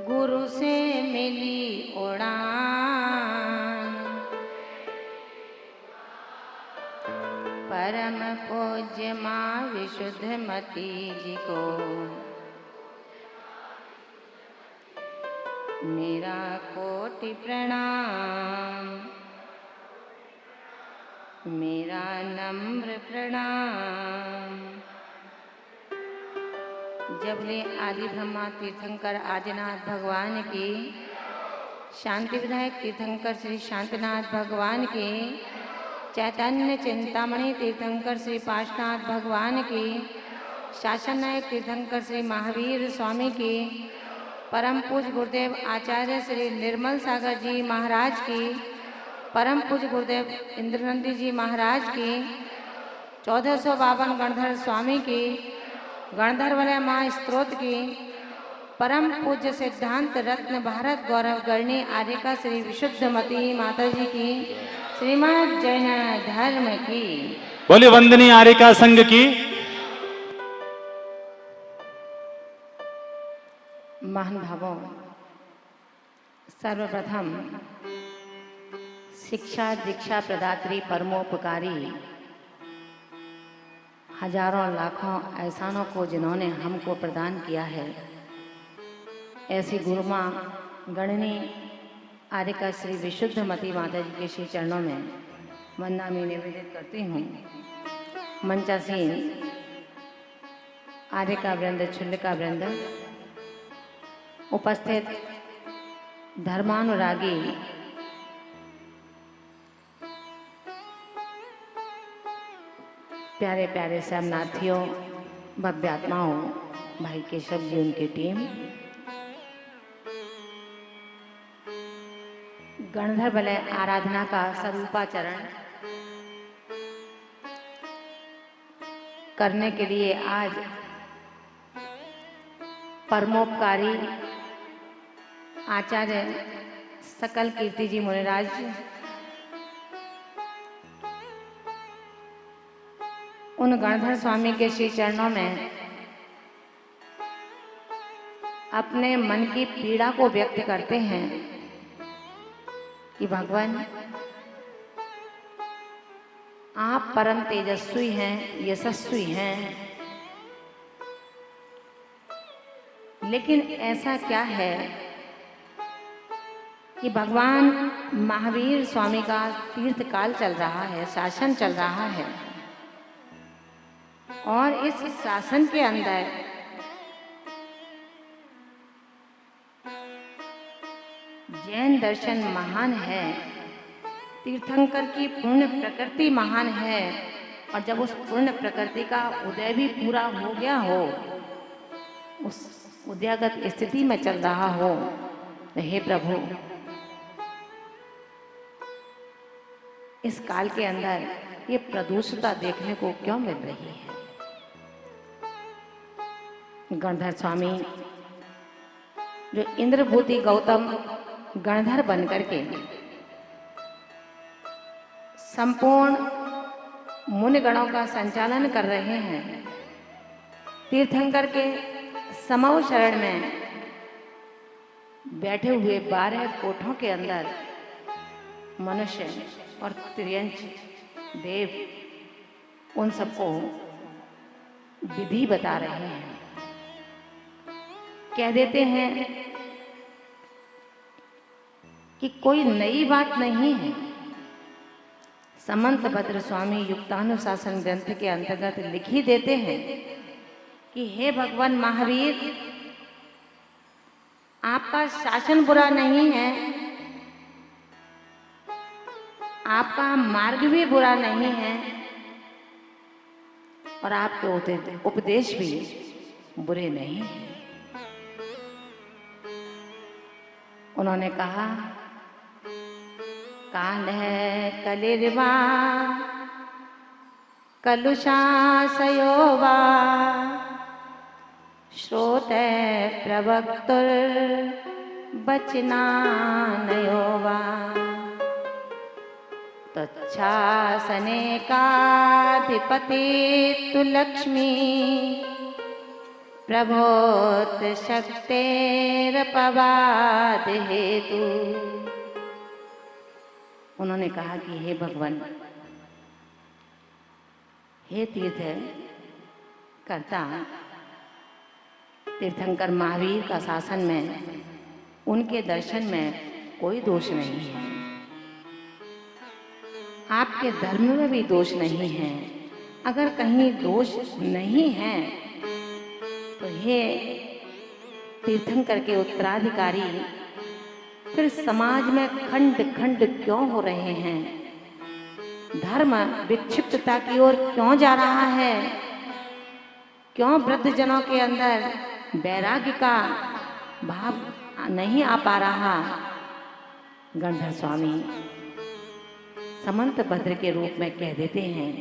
गुरु से मिली उड़ान, परम पूज्य माँ विशुद्धमती जी को मेरा कोटि प्रणाम, मेरा नम्र प्रणाम। जबले आदि ब्रह्मा तीर्थंकर आदिनाथ भगवान की, शांति विधायक तीर्थंकर श्री शांतिनाथ भगवान की, चैतन्य चिंतामणि तीर्थंकर श्री पार्श्वनाथ भगवान की, शासन नायक तीर्थंकर श्री महावीर स्वामी की, परम पूज्य गुरुदेव आचार्य श्री निर्मल सागर जी महाराज की, परम पूज्य गुरुदेव इंद्रनंदी जी महाराज की, 1452 गणधर स्वामी की, गणधर वलय माँ स्त्रोत की, परम पूज्य सिद्धांत रत्न भारत गौरव गणी आर्यका श्री विशुद्धमती माता जी की, श्रीमद जैन धर्म की। बोलिए वंदनीय आर्यका संघ की। महान भावों, सर्वप्रथम शिक्षा दीक्षा प्रदात्री परमोपकारी हजारों लाखों एहसानों को जिन्होंने हमको प्रदान किया है, ऐसी गुरुमा गणनी आर्यका श्री विशुद्धमती माता जी के श्री चरणों में वंदना में निवेदित करती हूँ। मंचासीन आर्यका वृंद, छुल्लिका वृंद, उपस्थित धर्मानुरागी प्यारे प्यारे शरणार्थियों, भव्य आत्माओं, भाई केशव जी उनकी टीम, गणधर वलय आराधना का स्वरूपाचरण करने के लिए आज परमोपकारी आचार्य सकल कीर्ति जी मुनिराज उन गणधर स्वामी के श्री चरणों में अपने मन की पीड़ा को व्यक्त करते हैं कि भगवान आप परम तेजस्वी हैं, यशस्वी हैं, लेकिन ऐसा क्या है कि भगवान महावीर स्वामी का तीर्थकाल चल रहा है, शासन चल रहा है, और इस शासन के अंदर जैन दर्शन महान है, तीर्थंकर की पूर्ण प्रकृति महान है, और जब उस पूर्ण प्रकृति का उदय भी पूरा हो गया हो, उस उदयगत स्थिति में चल रहा हो, तो हे प्रभु, इस काल के अंदर ये प्रदूषिता देखने को क्यों मिल रही है। गणधर स्वामी जो इंद्रभूति गौतम गणधर बनकर के संपूर्ण मुनिगणों का संचालन कर रहे हैं, तीर्थंकर के समव शरण में बैठे हुए 12 कोठों के अंदर मनुष्य और त्रियंच देव उन सबको विधि बता रहे हैं। कह देते हैं कि कोई नई बात नहीं है। समंत भद्र स्वामी युक्तानुशासन ग्रंथ के अंतर्गत लिख ही देते हैं कि हे भगवान महावीर, आपका शासन बुरा नहीं है, आपका मार्ग भी बुरा नहीं है, और आपके उपदेश भी बुरे नहीं हैं। उन्होंने कहा, काल है कलिर्वा कलुषाशयोवा श्रोते प्रवक्तुर वचनानयोवा तच्छासने काधिपति तु लक्ष्मी प्रभोत शक्तेर पवाद हेतु। उन्होंने कहा कि हे भगवान, हे तीर्थ कर्ता, तीर्थंकर महावीर का शासन में, उनके दर्शन में कोई दोष नहीं है, आपके धर्म में भी दोष नहीं है। अगर कहीं दोष नहीं है तो हे तीर्थंकर के उत्तराधिकारी, फिर समाज में खंड खंड क्यों हो रहे हैं? धर्म विक्षिप्तता की ओर क्यों जा रहा है? क्यों वृद्धजनों के अंदर वैराग्य का भाव नहीं आ पा रहा? गंधर स्वामी समंत भद्र के रूप में कह देते हैं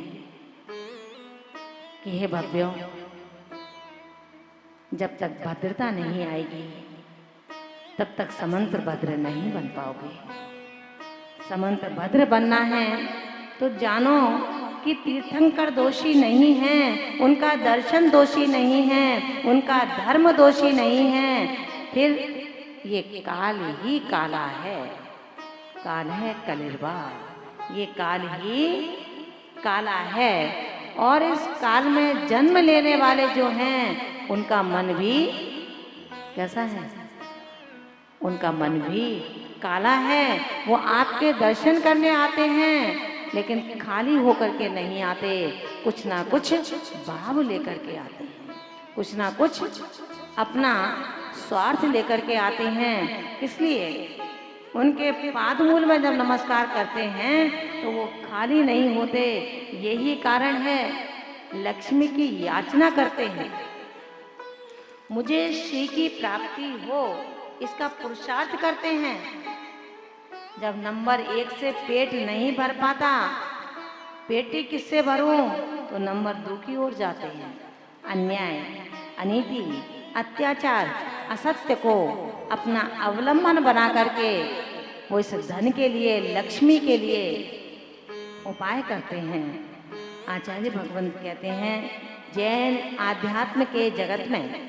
कि हे भव्यों, जब तक भद्रता नहीं आएगी तब तक समंत भद्र नहीं बन पाओगे। समंत भद्र बनना है तो जानो कि तीर्थंकर दोषी नहीं है, उनका दर्शन दोषी नहीं है, उनका धर्म दोषी नहीं है। फिर ये काल ही काला है, काल है कलिर्वार, ये काल ही काला है। और इस काल में जन्म लेने वाले जो हैं उनका मन भी कैसा है? उनका मन भी काला है। वो आपके दर्शन करने आते हैं लेकिन खाली होकर के नहीं आते, कुछ ना कुछ भाव लेकर के आते हैं, कुछ ना कुछ अपना स्वार्थ लेकर के आते हैं। इसलिए उनके पादमूल में जब नमस्कार करते हैं तो वो खाली नहीं होते। यही कारण है लक्ष्मी की याचना करते हैं, मुझे श्री की प्राप्ति हो, इसका पुरुषार्थ करते हैं। जब नंबर 1 से पेट नहीं भर पाता, पेटी किससे भरूं, तो नंबर 2 की ओर जाते हैं। अन्याय, अनीति, अत्याचार, असत्य को अपना अवलंबन बना करके वो इस धन के लिए, लक्ष्मी के लिए उपाय करते हैं। आचार्य भगवंत कहते हैं जैन आध्यात्म के जगत में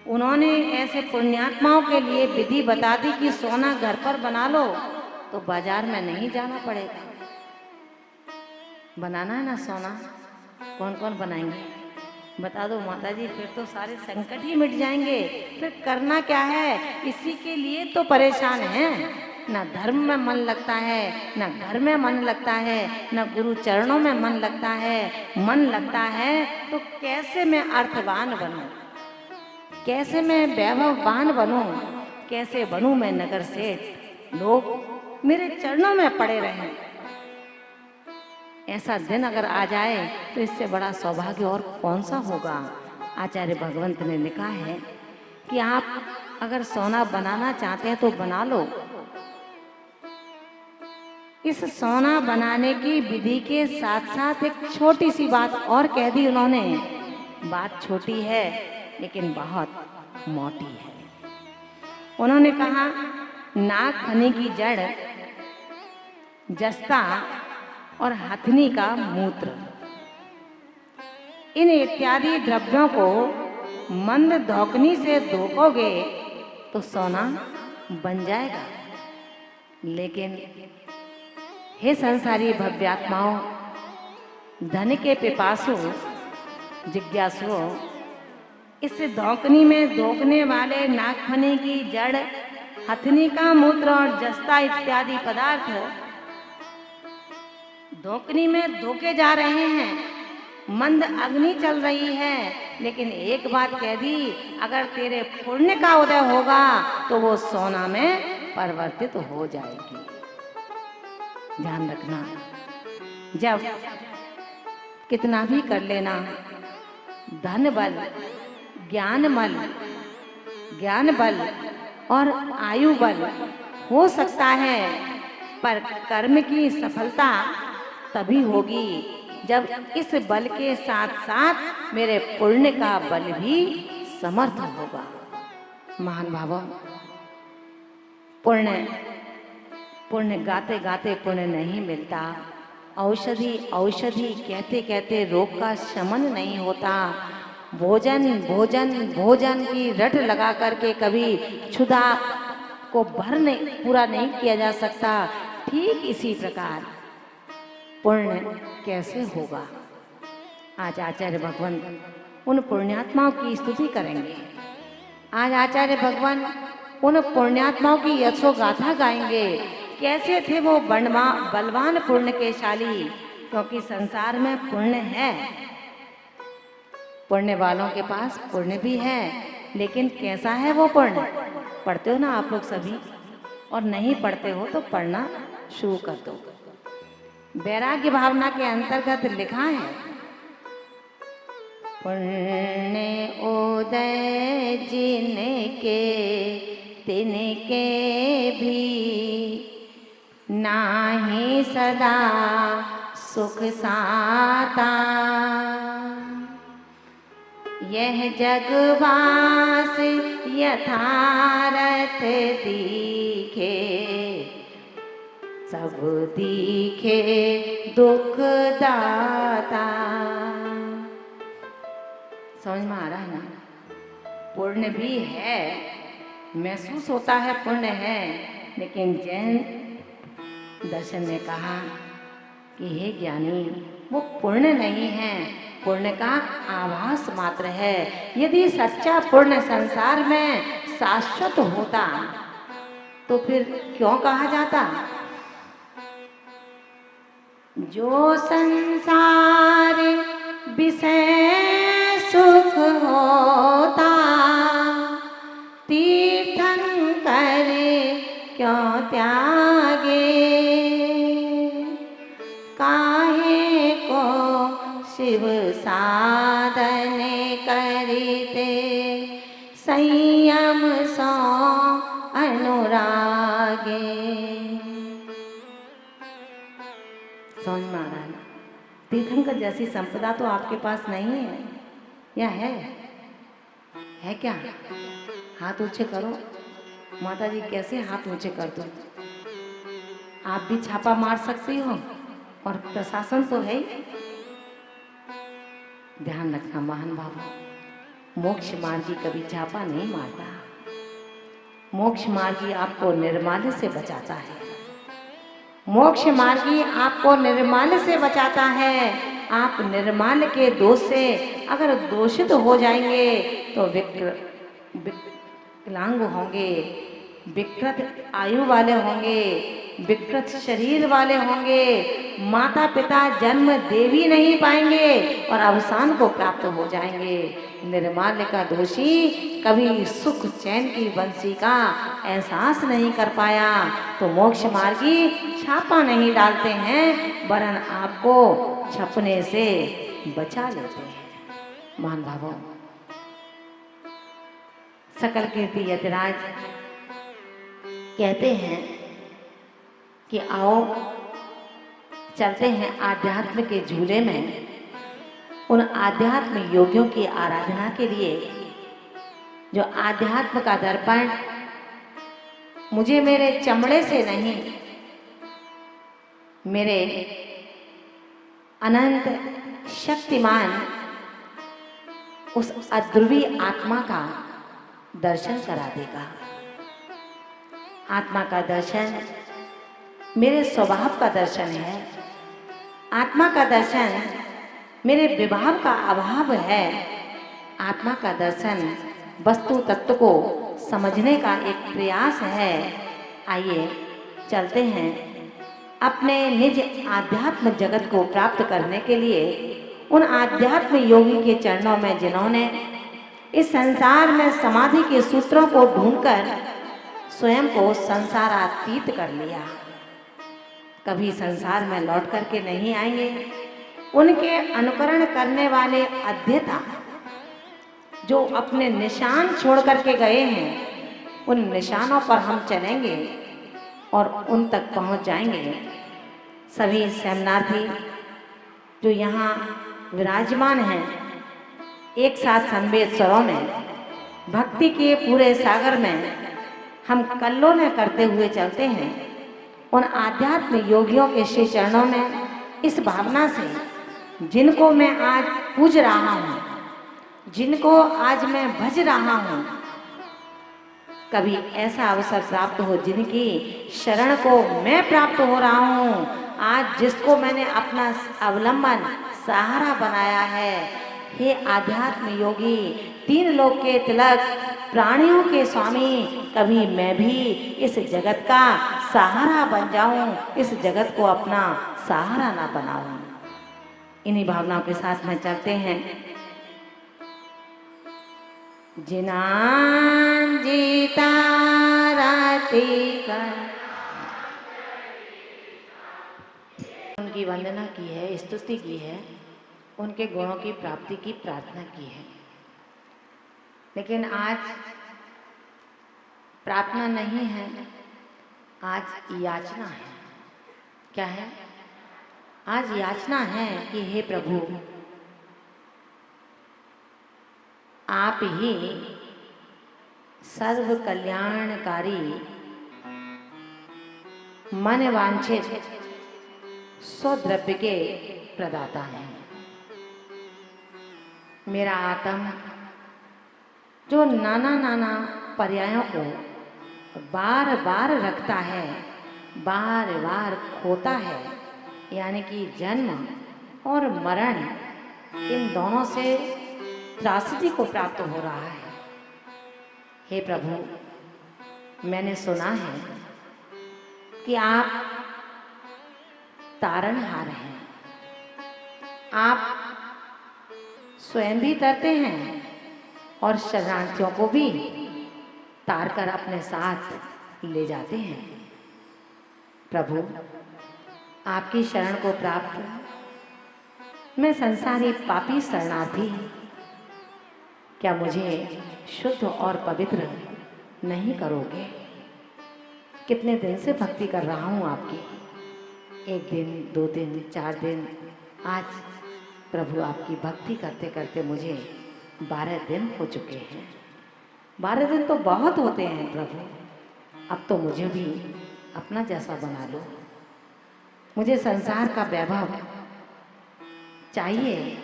उन्होंने ऐसे पुण्यात्माओं के लिए विधि बता दी कि सोना घर पर बना लो तो बाजार में नहीं जाना पड़ेगा। बनाना है ना सोना, कौन कौन बनाएंगे बता दो माता जी, फिर तो सारे संकट ही मिट जाएंगे। फिर करना क्या है? इसी के लिए तो परेशान हैं। ना धर्म में मन लगता है, ना घर में मन लगता है, ना गुरु चरणों में मन लगता है। मन लगता है तो कैसे मैं अर्थवान बनूं, कैसे मैं वैभववान बनूं, कैसे बनूं मैं नगर सेठ, लोग मेरे चरणों में पड़े रहें। ऐसा दिन अगर आ जाए तो इससे बड़ा सौभाग्य और कौन सा होगा। आचार्य भगवंत ने लिखा है कि आप अगर सोना बनाना चाहते हैं तो बना लो। इस सोना बनाने की विधि के साथ साथ एक छोटी सी बात और कह दी उन्होंने। बात छोटी है लेकिन बहुत मोटी है। उन्होंने कहा नागफनी की जड़, जस्ता और हथनी का मूत्र, इन इत्यादि द्रव्यों को मंद धौकनी से धोकोगे तो सोना बन जाएगा। लेकिन हे संसारी भव्यात्माओं, धन के पिपासु जिज्ञासुओं, इस धौकनी में धोकने वाले नागफनी की जड़, हथनी का मूत्र और जस्ता इत्यादि पदार्थ धोकनी में धोके जा रहे हैं। मंद अग्नि चल रही है, लेकिन एक बात कह दी, अगर तेरे पुण्य का उदय होगा तो वो सोना में परिवर्तित हो जाएगी। ध्यान रखना, जब कितना भी कर लेना, धन बल, ज्ञान बल और आयु बल हो सकता है, पर कर्म की सफलता तभी होगी जब इस बल के साथ साथ मेरे पुण्य का बल भी समर्थ होगा। महान भावों, पुण्य गाते गाते पुण्य नहीं मिलता। औषधि कहते कहते रोग का शमन नहीं होता। भोजन भोजन भोजन की रट लगा करके कभी क्षुधा को पूरा नहीं किया जा सकता। ठीक इसी प्रकार पुण्य कैसे होगा? आज आचार्य भगवान उन पुण्यात्माओं की स्तुति करेंगे। आज आचार्य भगवान उन पुण्यात्माओं की यशोगाथा गाएंगे। कैसे थे वो बलवान पुण्य के शाली, क्योंकि संसार में पुण्य है, पुण्य वालों के पास पुण्य भी है, लेकिन कैसा है वो पुण्य? पढ़ते हो ना आप लोग सभी, और नहीं पढ़ते हो तो पढ़ना शुरू कर दो। वैराग्य भावना के अंतर्गत लिखा है, पुण्य उदय जिनके तिनके भी, नाहि सदा सुख साता। यह जगवास यथारथ दिखे, सब दिखे दुख दाता। समझ में आ रहा है ना? पुण्य भी है, महसूस होता है पुण्य है, लेकिन जैन दर्शन ने कहा कि हे ज्ञानी, वो पुण्य नहीं है, पुण्य का आभास मात्र है। यदि सच्चा पुण्य संसार में शाश्वत होता तो फिर क्यों कहा जाता? जो संसार विषय सुख होता, तीर्थंकर क्यों त्यागे। काहे को शिव साधन करते, संयम सो अनुरागे। समझ में आ रहा है? तीर्थंकर जैसी संपदा तो आपके पास नहीं है, या है? है क्या? हाथ ऊंचे करो। माता जी कैसे हाथ ऊंचे कर दो? आप भी छापा मार सकती हो, और प्रशासन तो है ही। ध्यान रखना महान भावों, मोक्ष मार्गी कभी छापा नहीं मारता। मोक्ष मार्गी आपको निर्माल्य से बचाता है। मोक्ष मार्गी आपको निर्माल्य से बचाता है। आप निर्माल्य के दोष से अगर दोषित हो जाएंगे तो विकलांग होंगे, विकृत आयु वाले होंगे, विकृत शरीर वाले होंगे, माता पिता जन्म दे भी नहीं पाएंगे और अवसान को प्राप्त हो जाएंगे। निर्माल्य का दोषी कभी सुख चैन की बंसी का एहसास नहीं कर पाया, तो मोक्ष मार्गी छापा नहीं डालते हैं, वरन आपको छपने से बचा लेते हैं। महान भावों, सकल कीर्ति यतिराज कहते हैं कि आओ चलते हैं आध्यात्म के झूले में, उन आध्यात्म योगियों की आराधना के लिए जो आध्यात्म का दर्पण मुझे मेरे चमड़े से नहीं, मेरे अनंत शक्तिमान उस अध्रुवी आत्मा का दर्शन करा देगा। आत्मा का दर्शन मेरे स्वभाव का दर्शन है। आत्मा का दर्शन मेरे विभाव का अभाव है। आत्मा का दर्शन वस्तु तत्व को समझने का एक प्रयास है। आइए चलते हैं अपने निज आध्यात्म जगत को प्राप्त करने के लिए उन आध्यात्म योगी के चरणों में, जिन्होंने इस संसार में समाधि के सूत्रों को ढूंढकर स्वयं को संसारातीत कर लिया। कभी संसार में लौट करके नहीं आएंगे। उनके अनुकरण करने वाले अध्येता जो अपने निशान छोड़ करके गए हैं, उन निशानों पर हम चलेंगे और उन तक पहुंच जाएंगे। सभी सेमनार्थी जो यहाँ विराजमान हैं, एक साथ संवेद स्वरों में भक्ति के पूरे सागर में हम कल्लोल करते हुए चलते हैं। उन आध्यात्म योगियों के श्री चरणों में इस भावना से, जिनको मैं आज पूज रहा हूँ, जिनको आज मैं भज रहा हूँ, कभी ऐसा अवसर प्राप्त हो जिनकी शरण को मैं प्राप्त हो रहा हूँ। आज जिसको मैंने अपना अवलंबन सहारा बनाया है, हे आध्यात्म योगी, तीन लोक के तिलक, प्राणियों के स्वामी, कभी मैं भी इस जगत का सहारा बन जाऊं, इस जगत को अपना सहारा ना बनाऊं। इन्हीं भावनाओं के साथ में चलते हैं। जिनान जीता राती कर, उनकी वंदना की है, स्तुति की है, उनके गुणों की प्राप्ति की प्रार्थना की है। लेकिन आज प्रार्थना नहीं है, आज याचना है। क्या है? आज याचना है कि हे प्रभु, आप ही सर्व कल्याणकारी, मन वांछित स्वद्रव्य के प्रदाता हैं। मेरा आत्म जो नाना नाना पर्यायों को बार बार रखता है, बार बार खोता है, यानी कि जन्म और मरण, इन दोनों से त्रासदी को प्राप्त हो रहा है। हे प्रभु, मैंने सुना है कि आप तारणहार हैं, आप स्वयं भी तरते हैं और शरणार्थियों को भी तार कर अपने साथ ले जाते हैं। प्रभु, आपकी शरण को प्राप्त मैं संसारी पापी शरणार्थी, क्या मुझे शुद्ध और पवित्र नहीं करोगे? कितने दिन से भक्ति कर रहा हूँ आपकी, 1 दिन, 2 दिन, 4 दिन, आज प्रभु आपकी भक्ति करते करते मुझे 12 दिन हो चुके हैं। 12 दिन तो बहुत होते हैं प्रभु, अब तो मुझे भी अपना जैसा बना लो। मुझे संसार का वैभव चाहिए,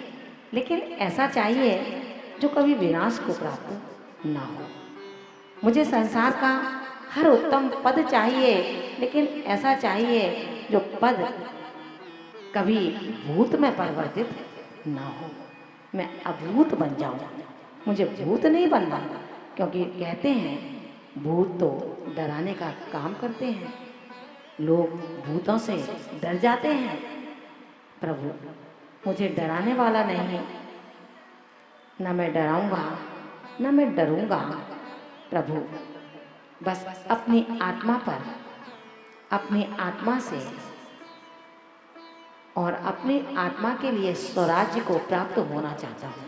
लेकिन ऐसा चाहिए जो कभी विनाश को प्राप्त ना हो। मुझे संसार का हर उत्तम पद चाहिए, लेकिन ऐसा चाहिए जो पद कभी भूत में परिवर्तित ना हो। मैं अभूत बन जाऊं, मुझे भूत नहीं बनना, क्योंकि कहते हैं भूत तो डराने का काम करते हैं, लोग भूतों से डर जाते हैं। प्रभु, मुझे डराने वाला नहीं, न मैं डराऊंगा न मैं डरूंगा। प्रभु, बस अपनी आत्मा पर, अपनी आत्मा से और अपनी आत्मा के लिए स्वराज्य को प्राप्त होना चाहता हूँ।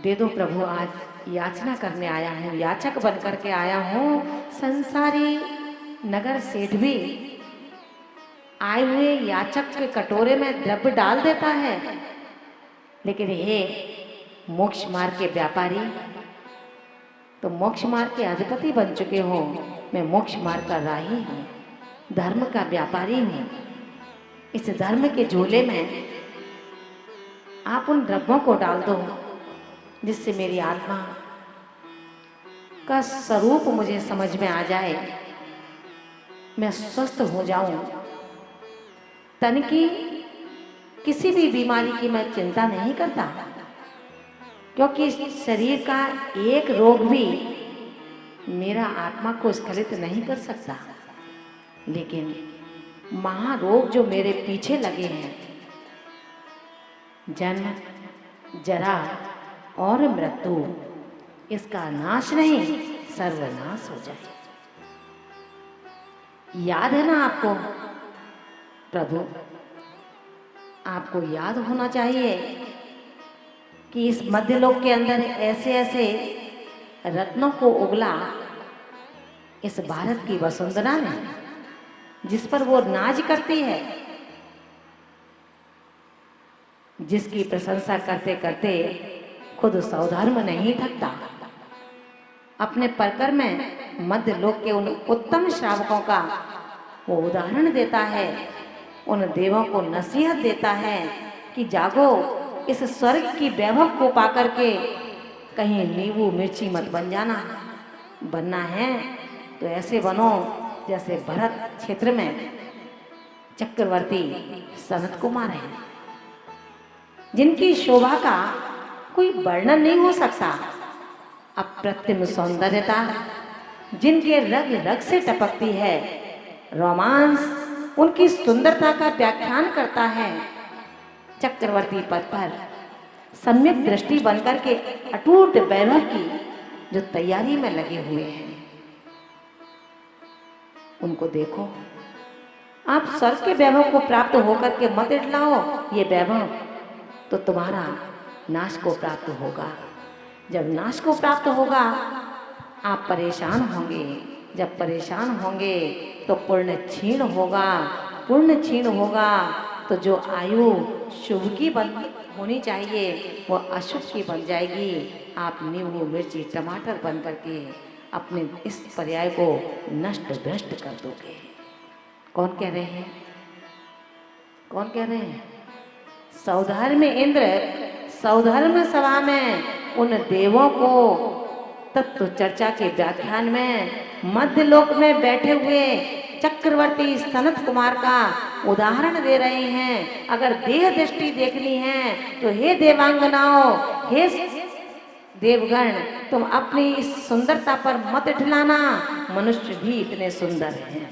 दे दो प्रभु, आज याचना करने आया हूँ, याचक बन करके आया हूँ। संसारी नगर सेठ भी आए हुए याचक के कटोरे में द्रव्य डाल देता है, लेकिन हे मोक्ष मार्ग के व्यापारी, तो मोक्ष मार्ग के अधिपति बन चुके हो। मैं मोक्ष मार्ग का राही हूँ, धर्म का व्यापारी हूँ। इस धर्म के झोले में आप उन द्रव्यों को डाल दो जिससे मेरी आत्मा का स्वरूप मुझे समझ में आ जाए, मैं स्वस्थ हो जाऊं। तन की किसी भी बीमारी की मैं चिंता नहीं करता, क्योंकि शरीर का एक रोग भी मेरा आत्मा को स्खलित नहीं कर सकता। लेकिन महारोग जो मेरे पीछे लगे हैं, जन्म, जरा और मृत्यु, इसका नाश नहीं, सर्वनाश हो जाए। याद है ना आपको प्रभु, आपको याद होना चाहिए कि इस मध्यलोक के अंदर ऐसे ऐसे रत्नों को उगला इस भारत की वसुंधरा ने, जिस पर वो नाज करती है, जिसकी प्रशंसा करते करते खुद स्वधर्म नहीं थकता। अपने परकर में मध्यलोक के उन उत्तम श्रावकों का वो उदाहरण देता है, उन देवों को नसीहत देता है कि जागो, इस स्वर्ग की वैभव को पाकर के कहीं नींबू मिर्ची मत बन जाना। बनना है तो ऐसे बनो जैसे भरत क्षेत्र में चक्रवर्ती सनत कुमार हैं, जिनकी शोभा का कोई वर्णन नहीं हो सकता। अप्रतिम सौंदर्यता जिनके रग रग से टपकती है, रोमांस उनकी सुंदरता का व्याख्यान करता है। चक्रवर्ती पद पर सम्यक दृष्टि बनकर के अटूट वैभव की जो तैयारी में लगे हुए हैं, उनको देखो। आप स्वर्ग के वैभव को प्राप्त होकर के मत इठलाओ, ये वैभव तो तुम्हारा नाश को प्राप्त होगा। जब नाश को प्राप्त होगा आप परेशान होंगे। जब परेशान होंगे तो पुण्य क्षीण होगा। पुण्य क्षीण होगा तो जो आयु शुभ की होनी चाहिए वो अशुभ की बन जाएगी। आप नींबू मिर्ची टमाटर बन करके अपने इस पर्याय को नष्ट भ्रष्ट कर दोगे। कौन कह रहे हैं? कौन कह रहे हैं? सौधर्म इंद्र सौधर्म सभा में उन देवों को तत्व चर्चा के व्याख्यान में मध्यलोक में बैठे हुए चक्रवर्ती सनत कुमार का उदाहरण दे रहे हैं। अगर देह दृष्टि देखनी है तो हे देवांगनाओं, हे देवगण, तुम अपनी इस सुंदरता पर मत इठलाना। मनुष्य भी इतने सुंदर हैं।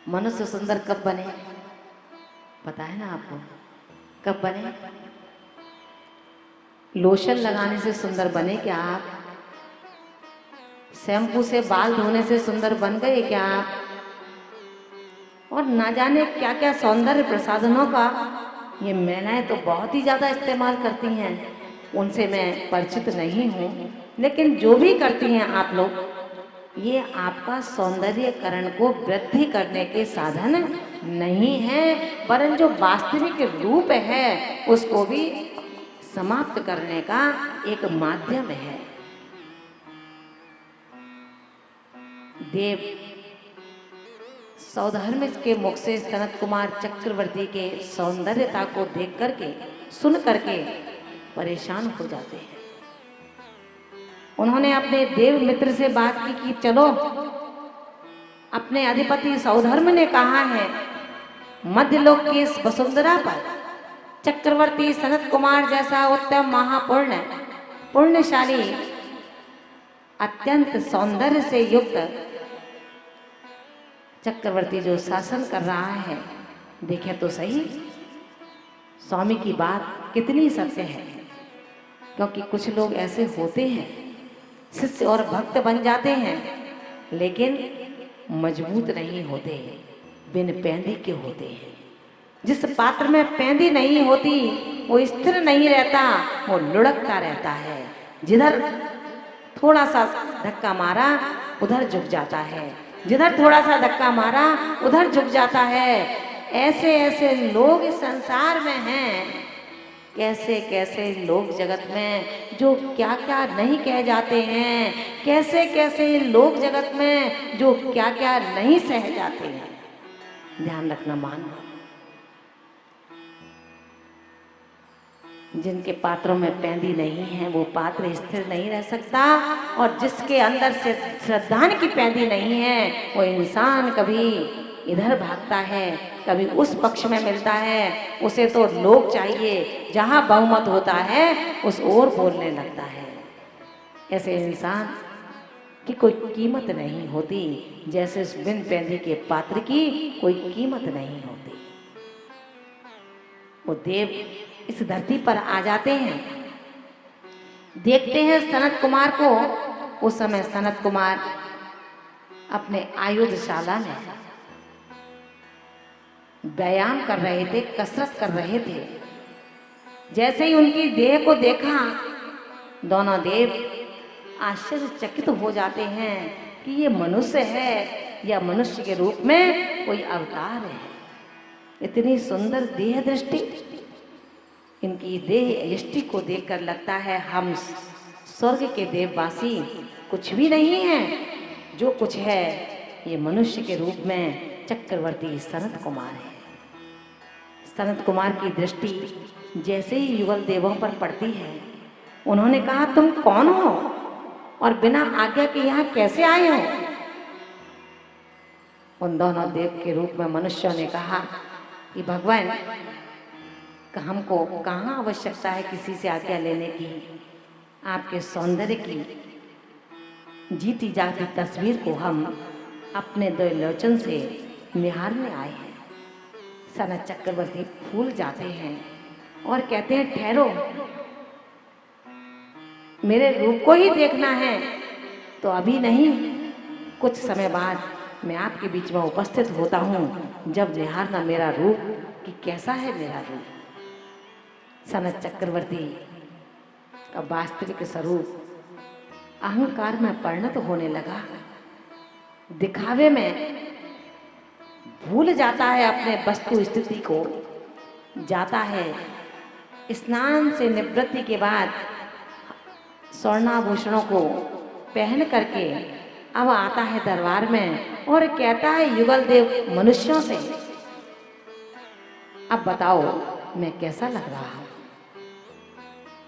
मनुष्य सुंदर कब बने पता है ना आपको? कब बने? लोशन लगाने से सुंदर बने क्या आप? शैम्पू से बाल धोने से सुंदर बन गए क्या आप? और ना जाने क्या क्या सौंदर्य प्रसाधनों का ये महिलाएं तो बहुत ही ज्यादा इस्तेमाल करती हैं। उनसे मैं परिचित नहीं हूँ, लेकिन जो भी करती हैं आप लोग, ये आपका सौंदर्यकरण को वृद्धि करने के साधन नहीं है, वरन जो वास्तविक रूप है उसको भी समाप्त करने का एक माध्यम है। देव सौधर्म के मुख से सनत कुमार चक्रवर्ती के सौंदर्यता को देख करके सुन करके परेशान हो जाते हैं। उन्होंने अपने देव मित्र से बात की कि चलो, अपने अधिपति सौधर्म ने कहा है मध्यलोक की इस वसुंधरा पर चक्रवर्ती सनत कुमार जैसा उत्तम महापुण्य पुण्यशाली अत्यंत सौंदर्य से युक्त चक्रवर्ती जो शासन कर रहा है, देखें तो सही स्वामी की बात कितनी सत्य है। क्योंकि कुछ लोग ऐसे होते हैं, शिष्य और भक्त बन जाते हैं, लेकिन मजबूत नहीं होते, बिन पैंदी के होते हैं। जिस पात्र में पैंदी नहीं होती वो स्थिर नहीं रहता, वो लुढ़कता रहता है। जिधर थोड़ा सा धक्का मारा उधर झुक जाता है, जिधर थोड़ा सा धक्का मारा उधर झुक जाता है। ऐसे ऐसे लोग इस संसार में हैं, कैसे कैसे लोग जगत में जो क्या क्या नहीं कह जाते हैं, कैसे कैसे लोग जगत में जो क्या क्या नहीं सह जाते हैं। ध्यान रखना मानो, जिनके पात्रों में पैंदी नहीं है वो पात्र स्थिर नहीं रह सकता, और जिसके अंदर से श्रद्धान की पैंदी नहीं है वो इंसान कभी इधर भागता है, कभी उस पक्ष में मिलता है। उसे तो लोग चाहिए, जहां बहुमत होता है उस ओर बोलने लगता है। ऐसे इंसान की कोई कीमत नहीं होती, जैसे उस बिन पैंदी के पात्र की कोई कीमत नहीं होती। वो देव इस धरती पर आ जाते हैं, देखते हैं सनत कुमार को। उस समय सनत कुमार अपने आयुधशाला में व्यायाम कर रहे थे, कसरत कर रहे थे। जैसे ही उनकी देह को देखा, दोनों देव आश्चर्यचकित हो जाते हैं कि ये मनुष्य है या मनुष्य के रूप में कोई अवतार है। इतनी सुंदर देह दृष्टि, इनकी देह यष्टि को देखकर लगता है हम स्वर्ग के देववासी कुछ भी नहीं है। जो कुछ है ये मनुष्य के रूप में चक्रवर्ती सनत कुमार है। सनत कुमार की दृष्टि जैसे ही युगल देवों पर पड़ती है, उन्होंने कहा, तुम कौन हो और बिना आज्ञा के यहाँ कैसे आए हो? उन दोनों देव के रूप में मनुष्यों ने कहा कि भगवान, हमको कहाँ आवश्यकता है किसी से आज्ञा लेने की। आपके सौंदर्य की जीती जाती तस्वीर को हम अपने दो लोचन से निहारने आए हैं। सनत चक्रवर्ती फूल जाते हैं और कहते हैं, ठहरो, मेरे रूप को ही देखना है तो अभी नहीं, कुछ समय बाद मैं आपके बीच में उपस्थित होता हूँ, जब निहारना मेरा रूप कि कैसा है मेरा रूप। सनत चक्रवर्ती का वास्तविक स्वरूप अहंकार में परिणत होने लगा, दिखावे में भूल जाता है अपने वस्तु स्थिति को, जाता है स्नान से निवृत्ति के बाद स्वर्णाभूषणों को पहन करके अब आता है दरबार में और कहता है युगल देव मनुष्यों से, अब बताओ मैं कैसा लग रहा हूं?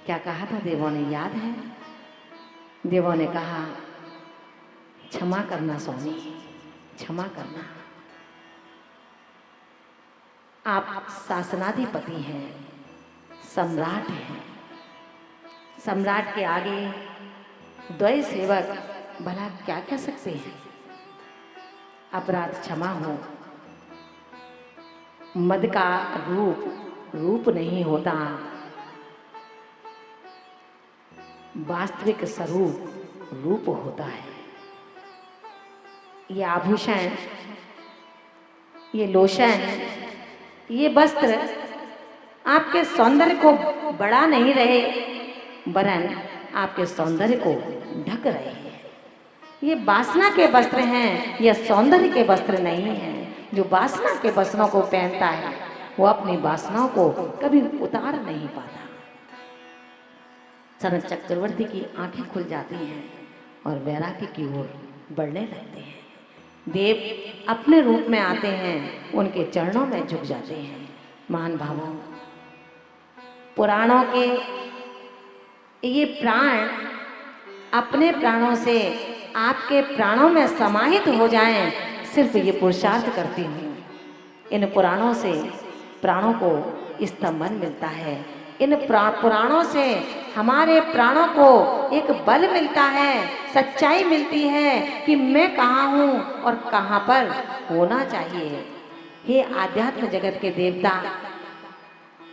क्या कहा था देवों ने, याद है? देवों ने कहा, क्षमा करना स्वामी, क्षमा करना। आप शासनाधिपति हैं, सम्राट हैं, सम्राट के आगे द्वय सेवक भला क्या कह सकते हैं? अपराध क्षमा हो। मद का रूप नहीं होता, वास्तविक स्वरूप रूप होता है। ये आभूषण, ये लोशन, ये वस्त्र आपके सौंदर्य को बढ़ा नहीं रहे, वरन आपके सौंदर्य को ढक रहे हैं। ये वासना के वस्त्र हैं, यह सौंदर्य के वस्त्र नहीं हैं। जो वासना के वस्त्रों को पहनता है वो अपनी वासनाओं को कभी उतार नहीं पाता। सनत चक्रवर्ती की आंखें खुल जाती हैं और वैराग्य की ओर बढ़ने लगते हैं। देव अपने रूप में आते हैं, उनके चरणों में झुक जाते हैं। महान भावों, पुराणों के ये प्राण अपने प्राणों से आपके प्राणों में समाहित हो जाएं, सिर्फ ये पुरुषार्थ करती हूँ। इन पुराणों से प्राणों को स्तंभन मिलता है, इन पुराणों से हमारे प्राणों को एक बल मिलता है, सच्चाई मिलती है कि मैं कहाँ हूँ और कहाँ पर होना चाहिए। हे आध्यात्म जगत के देवता,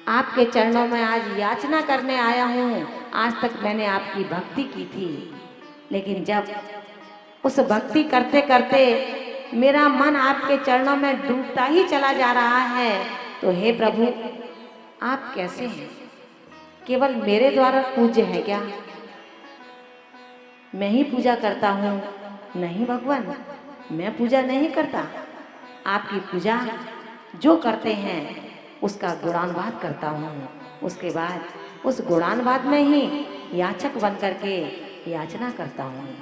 आपके चरणों में आज याचना करने आया हूँ। आज तक मैंने आपकी भक्ति की थी, लेकिन जब उस भक्ति करते करते मेरा मन आपके चरणों में डूबता ही चला जा रहा है, तो हे प्रभु, आप कैसे हैं? केवल मेरे द्वारा पूज्य है क्या? मैं ही पूजा करता हूँ? नहीं भगवान, मैं पूजा नहीं करता। आपकी पूजा जो करते हैं उसका गुणानुवाद करता हूँ। उसके बाद उस गुणानुवाद में ही याचक बन करके याचना करता हूँ।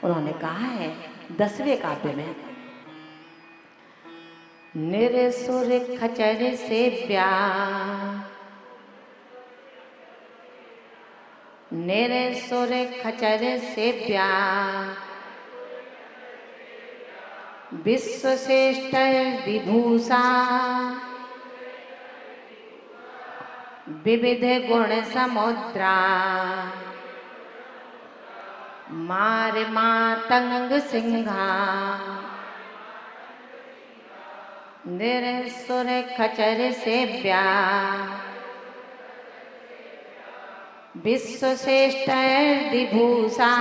उन्होंने कहा है 10वें काव्य में, निरसुर खचर से प्यार, निरसुर खचर से प्यार, विश्व श्रेष्ठ विभूषा, विविध गुण समुद्रा, मार मातंग सिंहा, निरसुर खचर से प्यार, विश्व श्रेष्ठ विभूषा,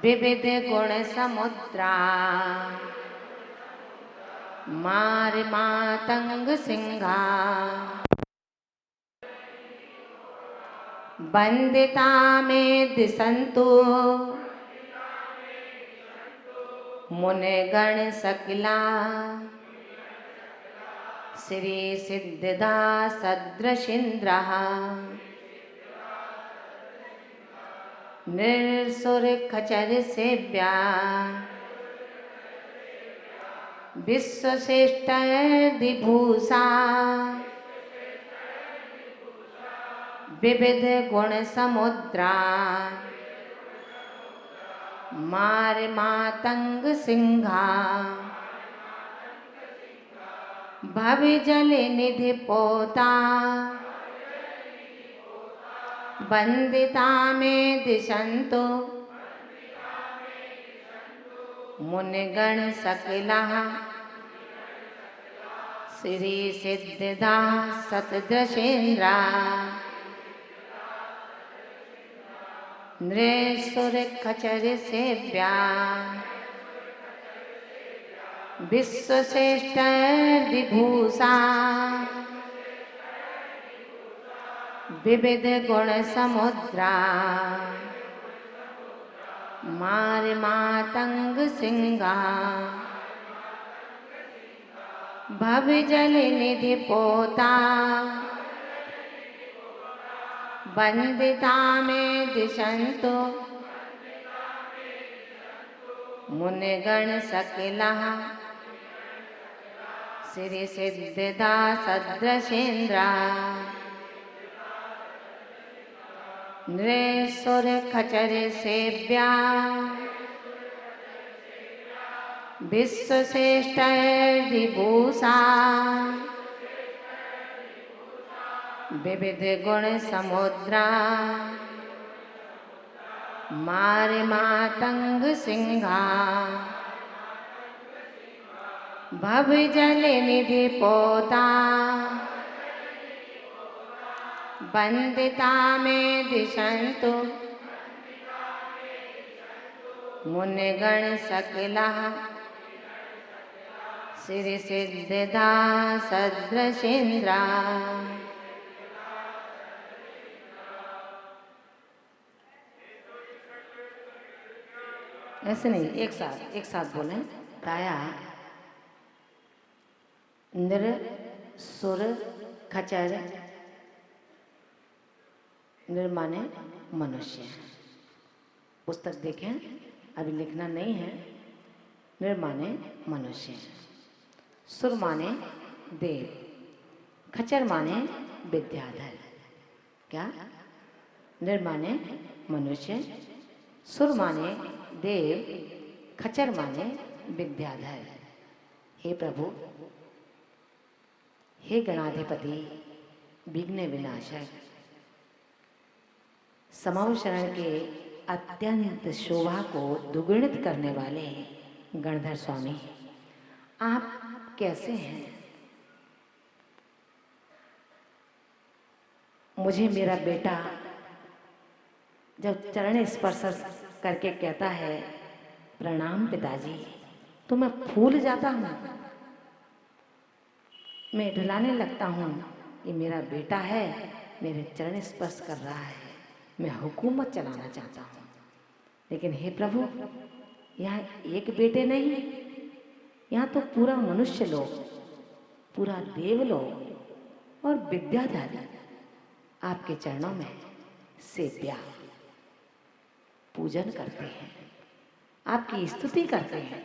विविध गुण समुद्रा, मार मातंग सिंहा, वंदिता में दिसंतु मुनिगण सकला, श्री सिद्धदास सदृशिंद्र, निरसुर खचर से प्यार, विश्वश्रेष्ठर्दिभूषा विविध गुण समुद्रा मार मातंग सिंहा भवि जल निधि पोता वंदिता में दिशंतो मुनिगण सकला श्री सिद्धदा सतदृशेन्द्रा नृसुर खचर सेव्या विश्वश्रेष्ठर्दिभूषा विविध गुण समुद्रा मार मातंग सिंहा भवि जल निधि पोता वंदिता में दिशंतो मुनिगण सकला श्री सिद्धदा सदृशेन्द्रा नृसुर खचर सेव्या विश्वश्रेष्ठर्दिभूषा विविध गुण समुद्रा मार मातंग सिंहा भवि जल निधि पोता वंदिता में दिशंतो मुनिगण सकला श्री सिद्धदा सदृशेन्द्रा। ऐसे नहीं, एक साथ बोले। ताया नृ सुर खचर, नृ माने मनुष्य। पुस्तक देखें, अभी लिखना नहीं है। नृ माने मनुष्य, सुर माने देव, खचर माने विद्याधर। क्या? नृ माने मनुष्य, सुर माने देव, खचर माने विद्याधर। हे प्रभु, हे गणाधिपति, विघ्न विनाशक, समव शरण के अत्यंत शोभा को दुगुणित करने वाले गणधर स्वामी, आप कैसे हैं? मुझे मेरा बेटा जब चरण स्पर्श करके कहता है प्रणाम पिताजी, तो मैं फूल जाता हूँ, मैं ढुलाने लगता हूँ। ये मेरा बेटा है, मेरे चरण स्पर्श कर रहा है, मैं हुकूमत चलाना चाहता हूँ। लेकिन हे प्रभु, यहाँ एक बेटे नहीं, यहाँ तो पूरा मनुष्य लोग, पूरा देवलोक और विद्याधर आपके चरणों में सेव्या पूजन करते हैं, आपकी स्तुति करते हैं,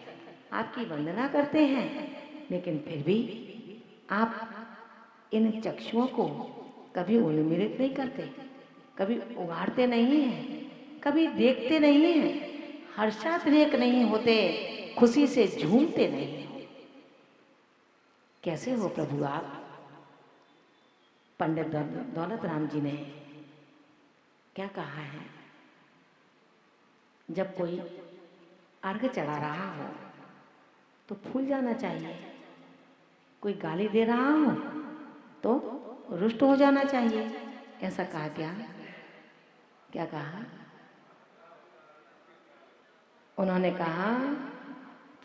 आपकी वंदना करते हैं। लेकिन फिर भी आप इन चक्षुओं को कभी उन्मीलित नहीं करते, कभी उगाड़ते नहीं हैं, कभी देखते नहीं हैं, हर्षातिरेक नहीं होते, खुशी से झूमते नहीं हो। कैसे हो प्रभु आप? पंडित दौलत राम जी ने क्या कहा है? जब कोई अर्घ चढ़ा रहा हो तो फूल जाना चाहिए, कोई गाली दे रहा हो तो रुष्ट हो जाना चाहिए। ऐसा कहा क्या? क्या कहा? उन्होंने कहा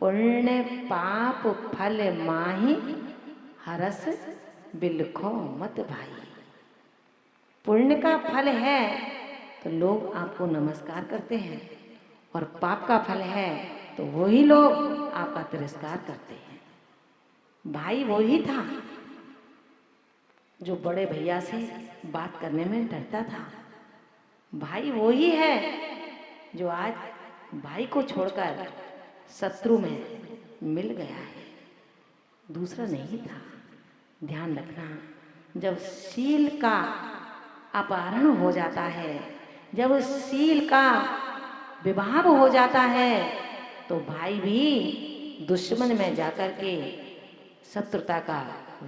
पुण्य पाप फल माही हरस बिलखो मत भाई। पुण्य का फल है तो लोग आपको नमस्कार करते हैं, और पाप का फल है तो वही लोग आपका तिरस्कार करते हैं। भाई वही था जो बड़े भैया से बात करने में डरता था। भाई वही है जो आज भाई को छोड़कर शत्रु में मिल गया है। दूसरा नहीं था। ध्यान रखना, जब शील का अपहरण हो जाता है, जब शील का विभाव हो जाता है, तो भाई भी दुश्मन में जाकर के शत्रुता का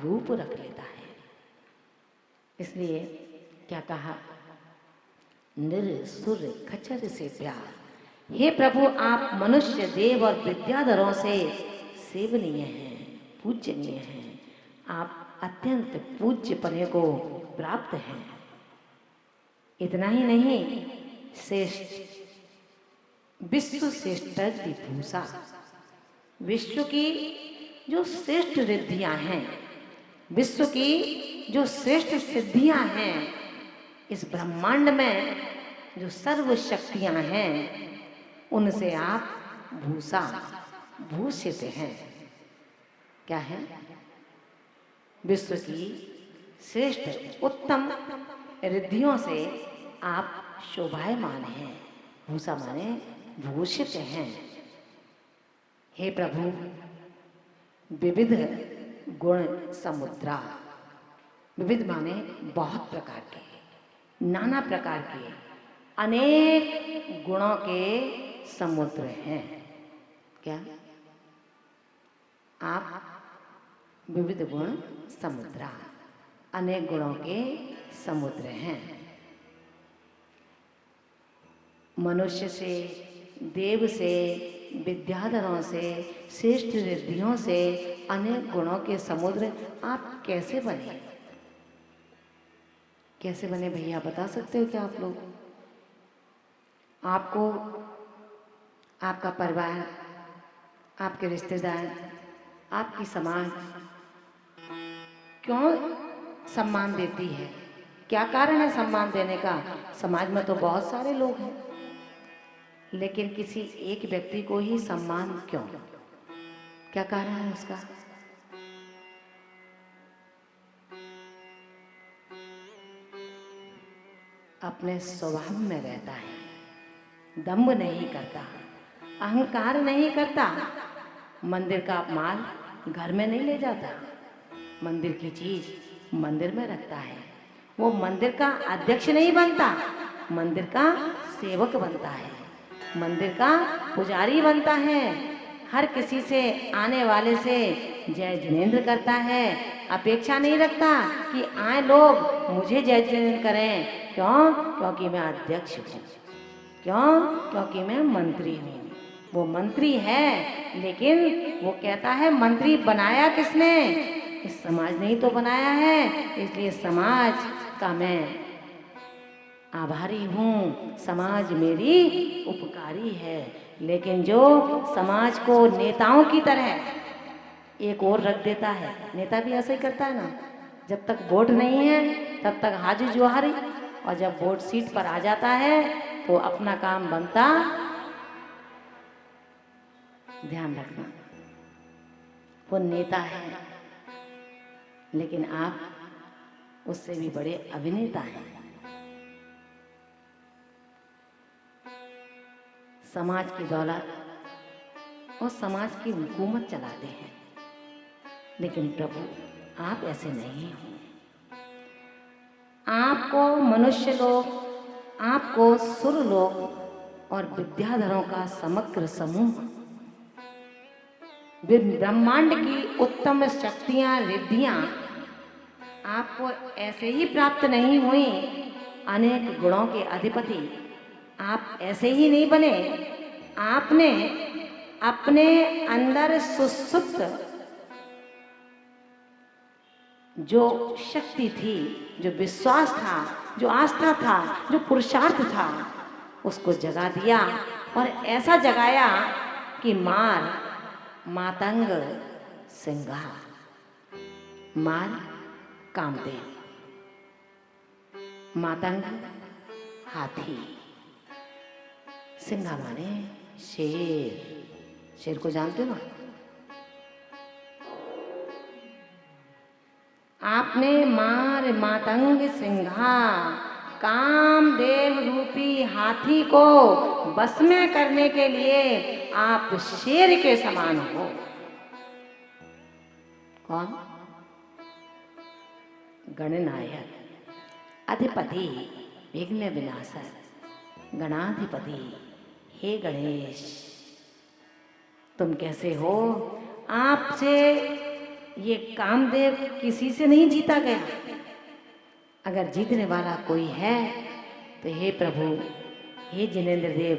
रूप रख लेता है। इसलिए क्या कहा, निर-सुर खच्चर से प्यार। हे प्रभु, आप मनुष्य, देव और विद्याधरों से सेवनीय हैं, पूजनीय हैं। आप अत्यंत पूज्य पने को प्राप्त हैं। इतना ही नहीं, श्रेष्ठ, विश्व श्रेष्ठ भूषा, विश्व की जो श्रेष्ठ रिद्धियां हैं, विश्व की जो श्रेष्ठ सिद्धियां हैं, इस ब्रह्मांड में जो सर्व शक्तियां हैं, उनसे आप भूषा, भूषित हैं। क्या है? विश्व की श्रेष्ठ उत्तम रिद्धियों से आप शोभायमान हैं। भूषा माने भूषित हैं। हे प्रभु, विविध गुण समुद्रा, विविध माने बहुत प्रकार के, नाना प्रकार के, अनेक गुणों के समुद्र हैं। क्या? आप विविध गुण समुद्रा, अनेक गुणों के समुद्र हैं। मनुष्य से, देव से, विद्याधरों से, श्रेष्ठ रिद्धियों से, अनेक गुणों के समुद्र आप कैसे बने? कैसे बने भैया, बता सकते हो क्या आप लोग? आपको आपका परिवार, आपके रिश्तेदार, आपकी समाज क्यों सम्मान देती है? क्या कारण है सम्मान देने का? समाज में तो बहुत सारे लोग हैं, लेकिन किसी एक व्यक्ति को ही सम्मान क्यों? क्या कारण है उसका? अपने स्वभाव में रहता है, दंभ नहीं करता, अहंकार नहीं करता, मंदिर का माल घर में नहीं ले जाता, मंदिर की चीज मंदिर में रखता है। वो मंदिर का अध्यक्ष नहीं बनता, मंदिर का सेवक बनता है, मंदिर का पुजारी बनता है। हर किसी से, आने वाले से जय जिनेंद्र करता है, अपेक्षा नहीं रखता कि आए लोग मुझे जय जिनेंद्र करें। क्यों? क्योंकि मैं अध्यक्ष हूँ। क्यों? क्योंकि मैं मंत्री हूँ। वो मंत्री है, लेकिन वो कहता है मंत्री बनाया किसने? इस समाज ने ही तो बनाया है, इसलिए समाज का मैं आभारी हूँ, समाज मेरी उपकारी है। लेकिन जो समाज को नेताओं की तरह एक और रख देता है, नेता भी ऐसा ही करता है ना, जब तक वोट नहीं है तब तक हाजिर जुहारी, और जब वोट सीट पर आ जाता है तो अपना काम बनता। ध्यान रखना, वो नेता है, लेकिन आप उससे भी बड़े अभिनेता हैं। समाज की दौलत और समाज की हुकूमत चलाते हैं, लेकिन प्रभु आप ऐसे नहीं हो। आपको मनुष्य लोग, आपको सुर लोग और विद्याधरों का समग्र समूह, ब्रह्मांड की उत्तम शक्तियां, रिद्धियां आपको ऐसे ही प्राप्त नहीं हुई। अनेक गुणों के अधिपति आप ऐसे ही नहीं बने। आपने अपने अंदर सुसुप्त जो शक्ति थी, जो विश्वास था, जो आस्था था, जो पुरुषार्थ था, उसको जगा दिया, और ऐसा जगाया कि मातंग सिंघा, मार कामदेव, मातंग हाथी, सिंघा माने शेर। शेर को जानते हो ना? आपने मातंग सिंघा, कामदेव रूपी हाथी को बस में करने के लिए आप शेर के समान हो। कौन? गणनायक, अधिपति, विघ्न विनाशक, गणाधिपति, हे गणेश तुम कैसे हो? आपसे ये कामदेव किसी से नहीं जीता गया। अगर जीतने वाला कोई है तो हे प्रभु, हे जिनेंद्र देव,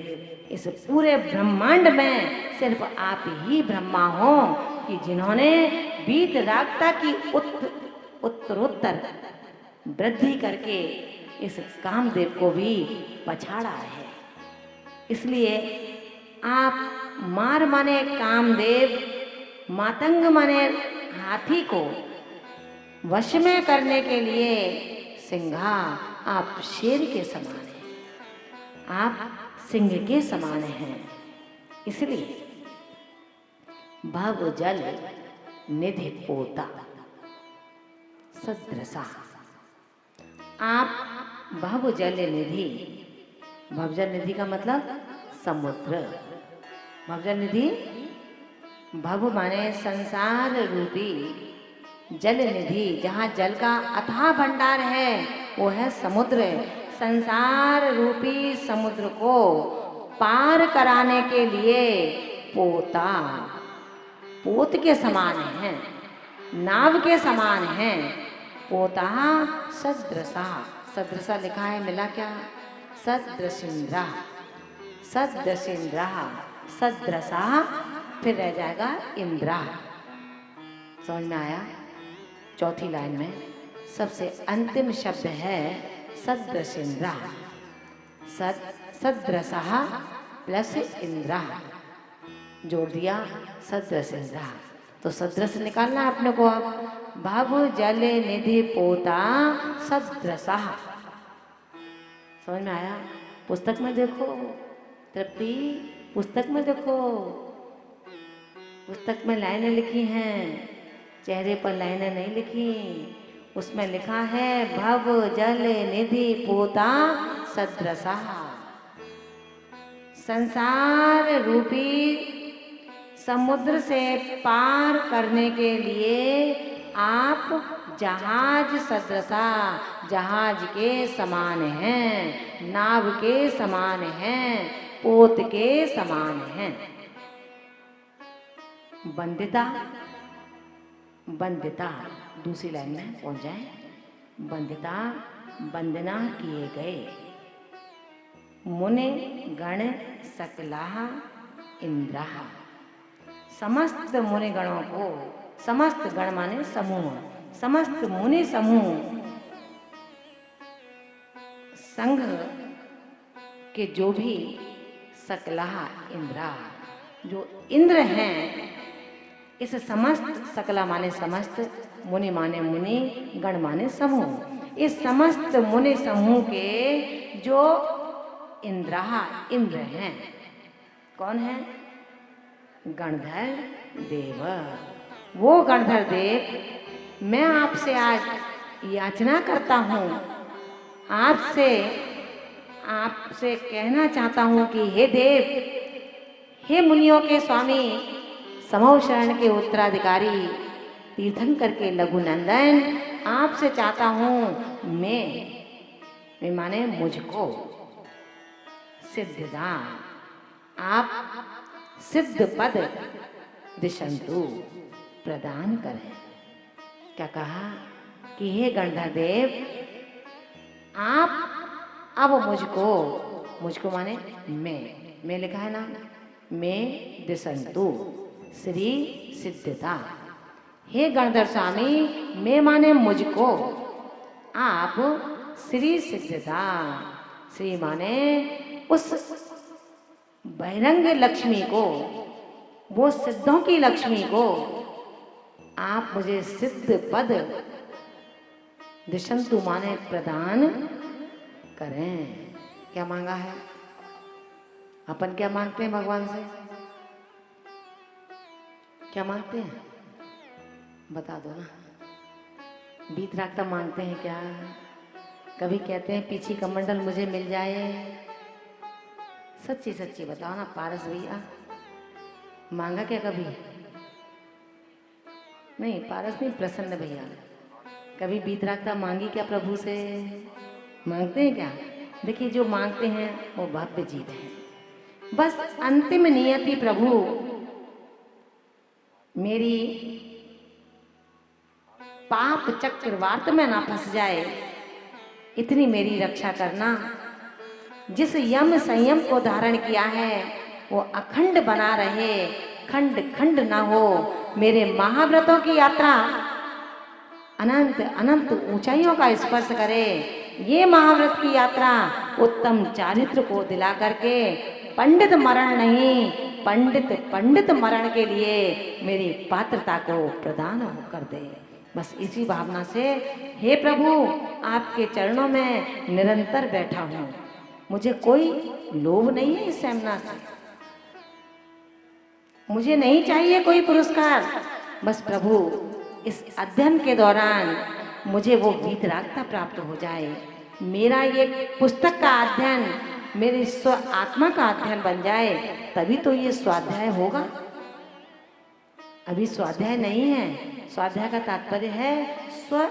इस पूरे ब्रह्मांड में सिर्फ आप ही ब्रह्मा हो कि जिन्होंने बीत रागता की उत्तरोत्तर वृद्धि करके इस कामदेव को भी पछाड़ा है। इसलिए आप मार माने कामदेव, मातंग माने हाथी को वश में करने के लिए सिंघा आप शेर के समान हैं, आप सिंह के समान हैं। इसलिए भव जल निधि पोता सदृशा, आप भव जल निधि, भवजल निधि का मतलब समुद्र, भवजल निधि, भव माने संसार रूपी जल निधि, जहाँ जल का अथाह भंडार है वो है समुद्र। संसार रूपी समुद्र को पार कराने के लिए पोता, पोत के समान है, नाव के समान है। पोता सदृशा, सदृशा लिखा है, मिला क्या? सदृशिंद्रा, सदृशिंद्रा, सदृशा, फिर रह जाएगा इंद्रा। समझ में आया? चौथी लाइन में सबसे अंतिम शब्द है सदृशिंद्रा, सदृशा प्लस इंद्रा जोड़ दिया, सदृशिंद्रा। तो सदृश निकालना है अपने को। अब भव जल निधि पोता सदृशा, समझ में आया? पुस्तक में देखो तृप्ति, पुस्तक में देखो, पुस्तक में लाइनें लिखी हैं, चेहरे पर लाइनें नहीं लिखी। उसमें लिखा है भव जल निधि पोता सदृशा। संसार रूपी समुद्र से पार करने के लिए आप जहाज सदृशा, जहाज के समान हैं, नाव के समान हैं, पोत के समान हैं। वंदिता, वंदिता दूसरी लाइन में पहुंच जाए। वंदिता, वंदना किए गए, मुनि गण सकला इंद्रा, समस्त मुनि गणों को, समस्त गण माने समूह, समस्त मुनि समूह संघ के जो भी सकला इंद्रा, जो इंद्र हैं, इस समस्त, सकला माने समस्त, मुनि माने मुनि, गण माने समूह, इस समस्त मुनि समूह के जो इंद्रा, इंद्र हैं, कौन है? गणधर देव। वो गणधर देव, मैं आपसे आज याचना करता हूँ, आपसे कहना चाहता हूँ कि हे देव, हे मुनियों के स्वामी, समूह शरण के उत्तराधिकारी, तीर्थंकर के लघुनंदन, आपसे चाहता हूँ मैं माने मुझको सिद्धदान, आप सिद्ध पद दिशंतु प्रदान करें। क्या कहा कि हे गणधर देव, आप अब मुझको माने मैं लिखा है ना, मैं दिशंतु श्री सिद्धता, हे गणधर स्वामी, मैं माने मुझको, आप श्री सिद्धता, श्री माने उस बहिरंग लक्ष्मी को, वो सिद्धों की लक्ष्मी को आप मुझे सिद्ध पद दिशंतु माने प्रदान करें। क्या मांगा है? अपन क्या मांगते हैं भगवान से? क्या मांगते हैं? बता दो ना। बीत रागता मांगते हैं क्या? कभी कहते हैं पीछे कमंडल मुझे मिल जाए? सच्ची सच्ची बताओ ना पारस भैया, मांगा क्या कभी? नहीं पारस नहीं, प्रसन्न भैया। कभी बीतरागता मांगी क्या प्रभु से? मांगते हैं क्या? देखिए जो मांगते हैं वो भव्य जीत है। बस अंतिम नियति प्रभु मेरी पाप चक्रवात में ना फंस जाए, इतनी मेरी रक्षा करना। जिस यम संयम को धारण किया है वो अखंड बना रहे, खंड खंड ना हो। मेरे महाव्रतों की यात्रा अनंत अनंत ऊंचाइयों का स्पर्श करे। ये महाव्रत की यात्रा उत्तम चारित्र को दिला करके पंडित मरण नहीं, पंडित पंडित मरण के लिए मेरी पात्रता को प्रदान कर दे। बस इसी भावना से हे प्रभु आपके चरणों में निरंतर बैठा हूँ। मुझे कोई लोभ नहीं है इस सेमना से, मुझे नहीं चाहिए कोई पुरस्कार। बस प्रभु इस अध्ययन के दौरान मुझे वो वीतरागता प्राप्त हो जाए। मेरा ये पुस्तक का अध्ययन मेरी स्व आत्मा का अध्ययन बन जाए, तभी तो ये स्वाध्याय होगा। अभी स्वाध्याय नहीं है। स्वाध्याय का तात्पर्य है स्व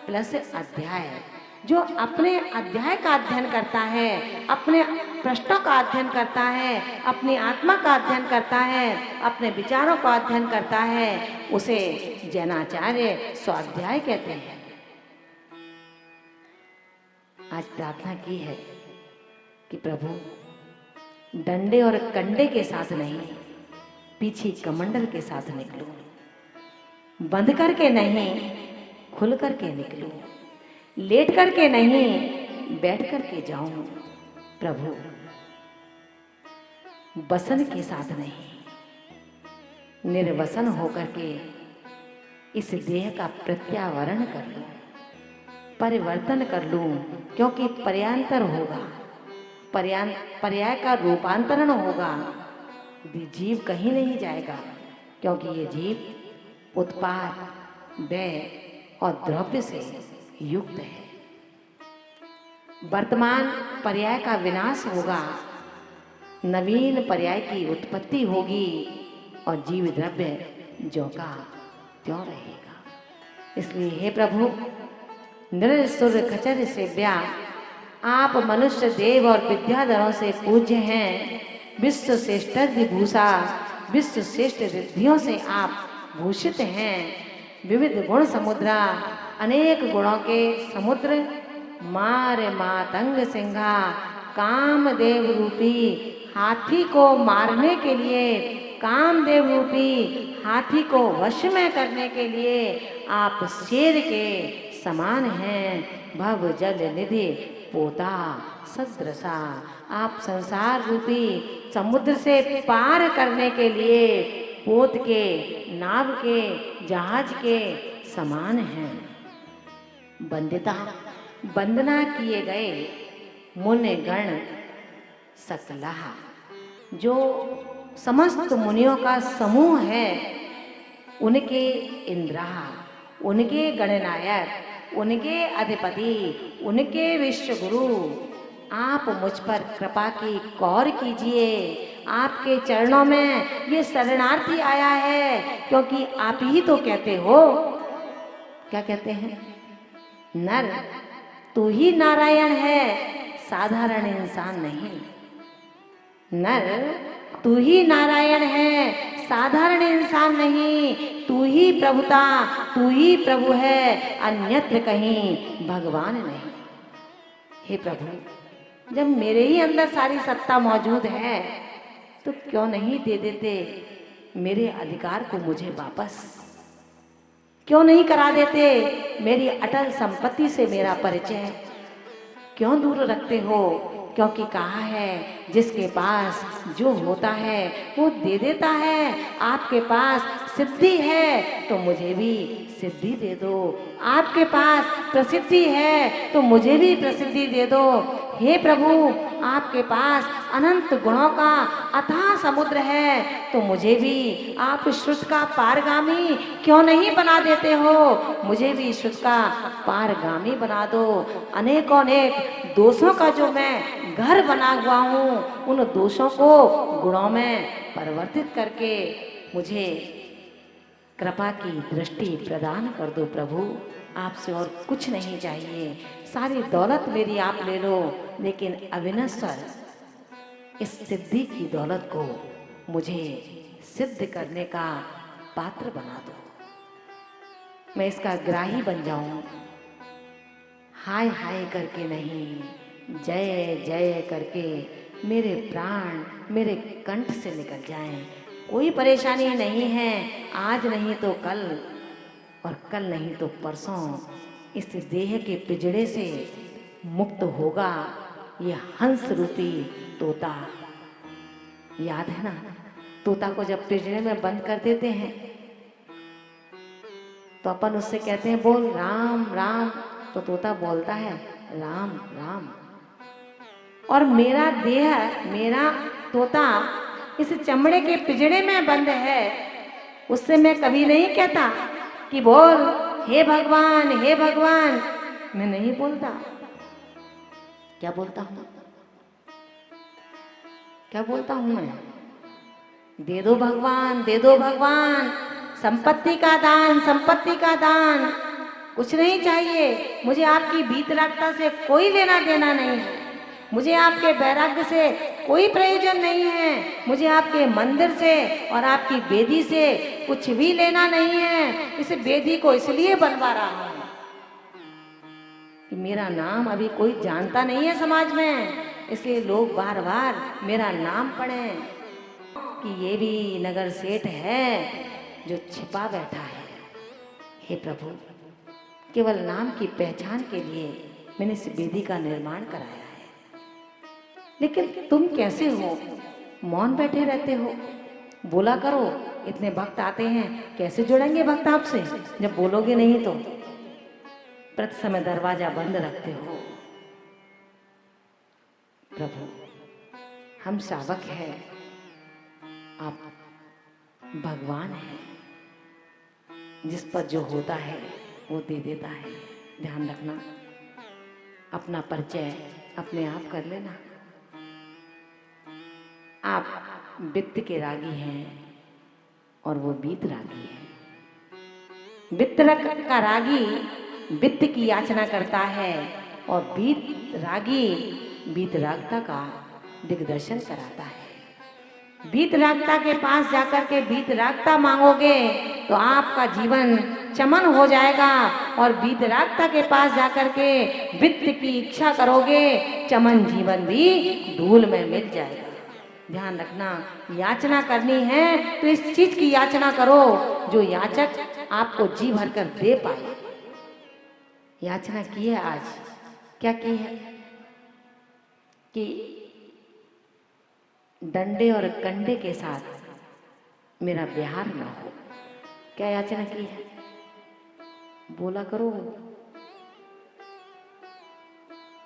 प्लस अध्याय। जो अपने अध्याय का अध्ययन करता है, अपने प्रश्नों का अध्ययन करता है, अपनी आत्मा का अध्ययन करता है, अपने विचारों का अध्ययन करता है, उसे जैनाचार्य स्वाध्याय कहते हैं। आज प्रार्थना की है कि प्रभु डंडे और कंडे के साथ नहीं, पीछे कमंडल के साथ निकलूं, बंद करके नहीं खुल करके निकलूं, लेट करके नहीं बैठ करके जाऊं। प्रभु वसन के साथ नहीं, निर्वसन होकर के इस देह का प्रत्यावरण कर लूं, परिवर्तन कर लूं, क्योंकि पर्यांतर होगा, पर्याय का रूपांतरण होगा। जीव कहीं नहीं जाएगा, क्योंकि ये जीव उत्पाद, व्यय और द्रव्य से युक्त है। वर्तमान पर्याय का विनाश होगा, नवीन पर्याय की उत्पत्ति होगी और जीव द्रव्य ज्यों का त्यों रहेगा। इसलिए हे प्रभु नर सुर खचर से व्या, आप मनुष्य देव और विद्याधरों से पूज्य हैं। विश्व श्रेष्ठ विभूषा, विश्व श्रेष्ठ रिद्धियों से आप भूषित हैं। विविध गुण समुद्रा, अनेक गुणों के समुद्र, मार मातंग सिंहा, कामदेव रूपी हाथी को मारने के लिए, कामदेव रूपी हाथी को वश में करने के लिए आप शेर के समान हैं। भव जल निधि पोता सदृशा, आप संसार रूपी समुद्र से पार करने के लिए पोत के, नाव के, जहाज के समान हैं। वंदिता, वंदना किए गए मुनि गण सकला, जो समस्त मुनियों का समूह है, उनके इंद्रा, उनके गणनायक, उनके अधिपति, उनके विश्व गुरु, आप मुझ पर कृपा की कौर कीजिए। आपके चरणों में ये शरणार्थी आया है, क्योंकि आप ही तो कहते हो, क्या कहते हैं? नर तू ही नारायण है, साधारण इंसान नहीं। नर तू ही नारायण है, साधारण इंसान नहीं। तू ही प्रभुता, तू ही प्रभु है, अन्यत्र कहीं भगवान नहीं। हे प्रभु जब मेरे ही अंदर सारी सत्ता मौजूद है, तो क्यों नहीं दे देते मेरे अधिकार को मुझे वापस? क्यों नहीं करा देते मेरी अटल संपत्ति से मेरा परिचय? क्यों दूर रखते हो? क्योंकि कहा है जिसके पास जो होता है वो दे देता है। आपके पास सिद्धि है तो मुझे भी सिद्धि दे दो, आपके पास प्रसिद्धि है तो मुझे भी प्रसिद्धि दे दो। हे प्रभु आपके पास अनंत गुणों का अथाह समुद्र है, तो मुझे भी आप श्रुत का पारगामी क्यों नहीं बना देते हो? मुझे भी श्रुत का पारगामी बना दो। अनेकों अनेक दोषों का जो मैं घर बना हुआ हूँ, उन दोषों को गुणों में परिवर्तित करके मुझे कृपा की दृष्टि प्रदान कर दो प्रभु। आपसे और कुछ नहीं चाहिए, सारी दौलत मेरी आप ले लो, लेकिन अविनश्वर इस सिद्धि की दौलत को मुझे सिद्ध करने का पात्र बना दो। मैं इसका ग्राही बन जाऊं, हाय हाय करके नहीं, जय जय करके मेरे प्राण मेरे कंठ से निकल जाएं। कोई परेशानी नहीं है, आज नहीं तो कल और कल नहीं तो परसों इस देह के पिंजड़े से मुक्त होगा ये हंस रूपी तोता। याद है ना, तोता को जब पिंजड़े में बंद कर देते हैं तो अपन उससे कहते हैं बोल राम राम, तो तोता बोलता है राम राम। और मेरा देह, मेरा तोता इस चमड़े के पिंजड़े में बंद है, उससे मैं कभी नहीं कहता कि बोल हे भगवान हे भगवान। मैं नहीं बोलता। क्या बोलता हूँ, क्या बोलता हूँ मैं? दे दो भगवान, दे दो भगवान, संपत्ति का दान, संपत्ति का दान। कुछ नहीं चाहिए मुझे, आपकी वीतरागता से कोई लेना देना नहीं है, मुझे आपके वैराग्य से कोई प्रयोजन नहीं है, मुझे आपके मंदिर से और आपकी वेदी से कुछ भी लेना नहीं है। इस वेदी को इसलिए बनवा रहा हूं कि मेरा नाम अभी कोई जानता नहीं है समाज में, इसलिए लोग बार बार मेरा नाम पढ़ें कि ये भी नगर सेठ है जो छिपा बैठा है। हे प्रभु, केवल नाम की पहचान के लिए मैंने इस वेदी का निर्माण कराया है, लेकिन तुम कैसे हो, मौन बैठे रहते हो? बोला करो, इतने भक्त आते हैं, कैसे जुड़ेंगे भक्त आपसे जब बोलोगे नहीं तो? प्रति समय दरवाजा बंद रखते हो। प्रभु, हम शावक हैं, आप भगवान हैं, जिस पर जो होता है वो दे देता है। ध्यान रखना, अपना परिचय अपने आप कर लेना। आप वित्त के रागी हैं और वो बीत रागी है। वित्त का रागी वित्त की याचना करता है और बीत रागी बीत रागता का दिग्दर्शन कराता है। बीत रागता के पास जाकर के बीत रागता मांगोगे तो आपका जीवन चमन हो जाएगा, और बीत रागता के पास जाकर के वित्त की इच्छा करोगे, चमन जीवन भी धूल में मिल जाएगा। ध्यान रखना, याचना करनी है तो इस चीज की याचना करो जो याचक आपको जी भर कर दे पाए। याचना की है आज, क्या की है कि डंडे और कंडे के साथ मेरा बिहार ना हो। क्या याचना की है? बोला करो।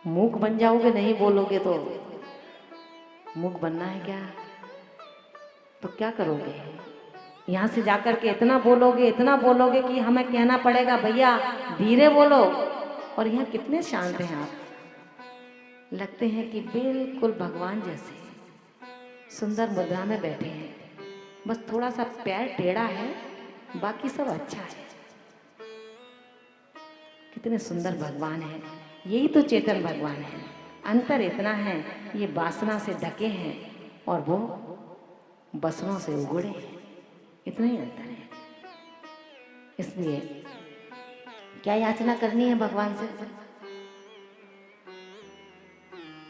मूक बन जाओगे नहीं बोलोगे तो? मूक बनना है क्या? तो क्या करोगे? यहां से जाकर के इतना बोलोगे कि हमें कहना पड़ेगा भैया धीरे बोलो। और यहाँ कितने शांत हैं आप, लगते हैं कि बिल्कुल भगवान जैसे सुंदर मुद्रा में बैठे हैं, बस थोड़ा सा पैर टेढ़ा है, बाकी सब अच्छा है। कितने सुंदर भगवान हैं, यही तो चेतन भगवान है। अंतर इतना है, ये वासना से ढके हैं और वो बसनों से उगड़े हैं, इतना ही अंतर है। इसलिए क्या याचना करनी है भगवान से?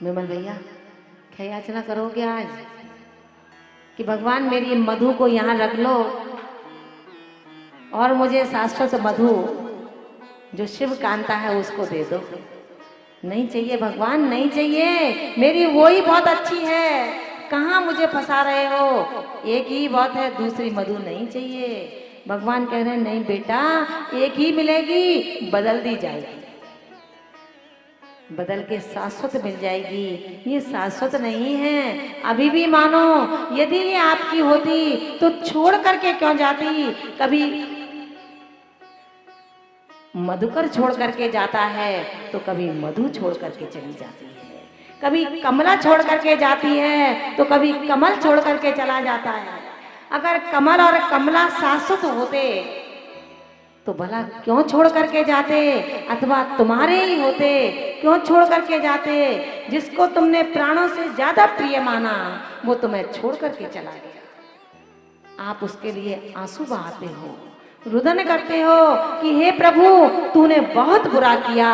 विमल भैया, क्या याचना करोगे आज कि भगवान मेरी मधु को यहाँ रख लो और मुझे शाश्वत मधु जो शिव कांता है उसको दे दो? नहीं चाहिए भगवान, नहीं चाहिए, मेरी वो ही बहुत अच्छी है, कहाँ मुझे फंसा रहे हो? एक ही बहुत है, दूसरी मधु नहीं चाहिए। भगवान कह रहे हैं नहीं बेटा, एक ही मिलेगी, बदल दी जाएगी, बदल के शाश्वत मिल जाएगी। ये शाश्वत नहीं है, अभी भी मानो। यदि ये आपकी होती तो छोड़ करके क्यों जाती? कभी मधुकर छोड़ करके जाता है तो कभी मधु छोड़ करके चली जाती है, कभी कमला छोड़ करके जाती है तो कभी कमल छोड़ करके चला जाता है। अगर कमल और कमला शाश्वत होते तो भला क्यों छोड़ करके जाते, अथवा तुम्हारे ही होते क्यों छोड़ करके जाते। जिसको तुमने प्राणों से ज्यादा प्रिय माना वो तुम्हें छोड़ करके चला गया। आप उसके लिए आंसू बहाते हो, रुदन करते हो कि हे प्रभु तूने बहुत बुरा किया,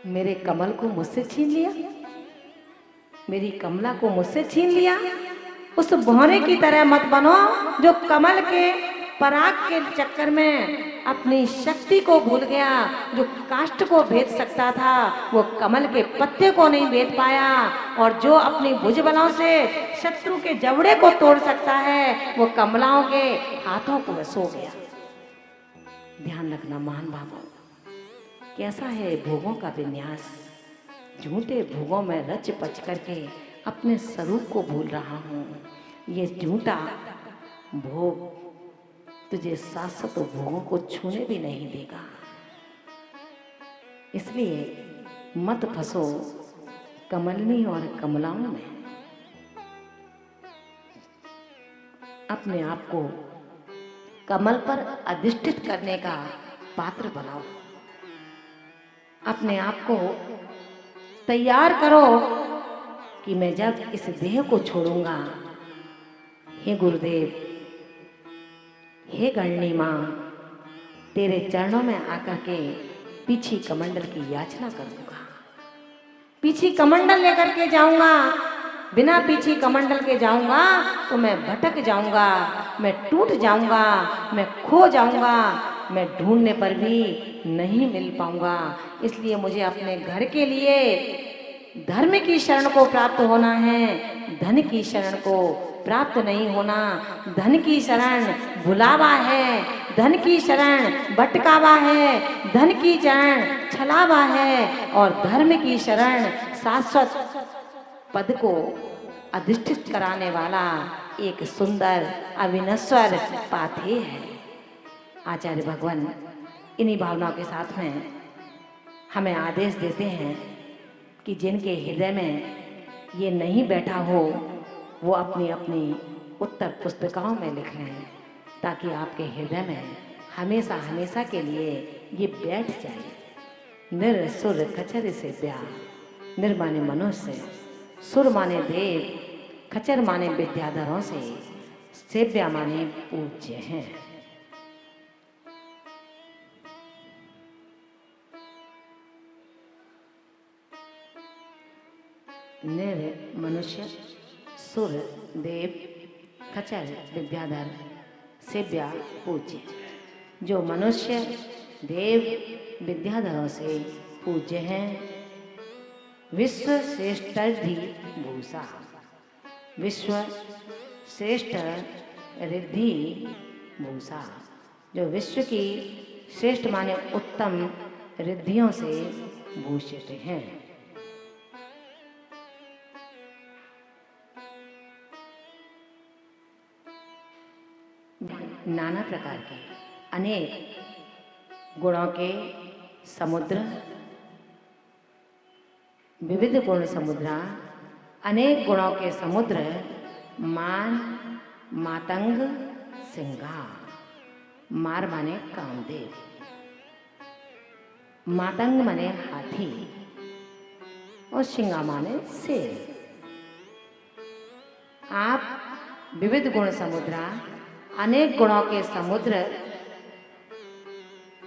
मेरे कमल को मुझसे छीन लिया, मेरी कमला को मुझसे छीन लिया। उस भौरे की तरह मत बनो जो कमल के पराग के चक्कर में अपनी शक्ति को भूल गया। जो काष्ठ को भेद सकता था वो कमल के पत्ते को नहीं भेद पाया, और जो अपनी भुजबलों से शत्रु के जबड़े को तोड़ सकता है वो कमलाओं के हाथों को सो गया। ध्यान रखना महान भावों, कैसा है भोगों का विन्यास। झूठे भोगों में रच पच करके अपने स्वरूप को भूल रहा हूँ। ये झूठा भोग तुझे शाश्वत भोगों को छूने भी नहीं देगा। इसलिए मत फंसो कमलनी और कमलाओं में। अपने आप को कमल पर अधिष्ठित करने का पात्र बनाओ। अपने आप को तैयार करो कि मैं जब इस देह को छोड़ूंगा, हे गुरुदेव, हे गणनी मां, तेरे चरणों में आकर के पीछी कमंडल की याचना करूंगा। पीछी कमंडल लेकर के जाऊंगा, बिना पीछी कमंडल के जाऊंगा तो मैं भटक जाऊंगा, मैं टूट जाऊंगा, मैं खो जाऊंगा, मैं ढूंढने पर भी नहीं मिल पाऊंगा। इसलिए मुझे अपने घर के लिए धर्म की शरण को प्राप्त होना है, धन की शरण को प्राप्त नहीं होना। धन की शरण भुलावा है, धन की शरण भटकावा है, धन की शरण छलावा है, और धर्म की शरण शाश्वत पद को अधिष्ठित कराने वाला एक सुंदर अविनश्वर पाथे है। आचार्य भगवान इन्हीं भावनाओं के साथ में हमें आदेश देते हैं कि जिनके हृदय में ये नहीं बैठा हो वो अपनी अपनी उत्तर पुस्तिकाओं में लिख लें, ताकि आपके हृदय में हमेशा हमेशा के लिए ये बैठ जाए। निर सुर खचर से ब्याह, निर माने मनुष्य, सुर माने देव, खचर माने विद्याधरों से, सेव्या माने पूज्य हैं। निर मनुष्य, सुर देव, खचर विद्याधर, सेव्या पूज्य। जो मनुष्य देव विद्याधरों से पूज्य हैं, विश्व श्रेष्ठ धी भूषा, विश्व श्रेष्ठ रिद्धि भूषा। जो विश्व की श्रेष्ठ माने उत्तम रिद्धियों से भूषित हैं। नाना प्रकार के अनेक गुणों के समुद्र, विविध गुण समुद्रा, अनेक गुणों के समुद्र, मान, मातंग, सिंगा। मार माने कामदेव, मातंग माने हाथी, और सिंगा माने शेर। आप विविध गुण समुद्रा, अनेक गुणों के समुद्र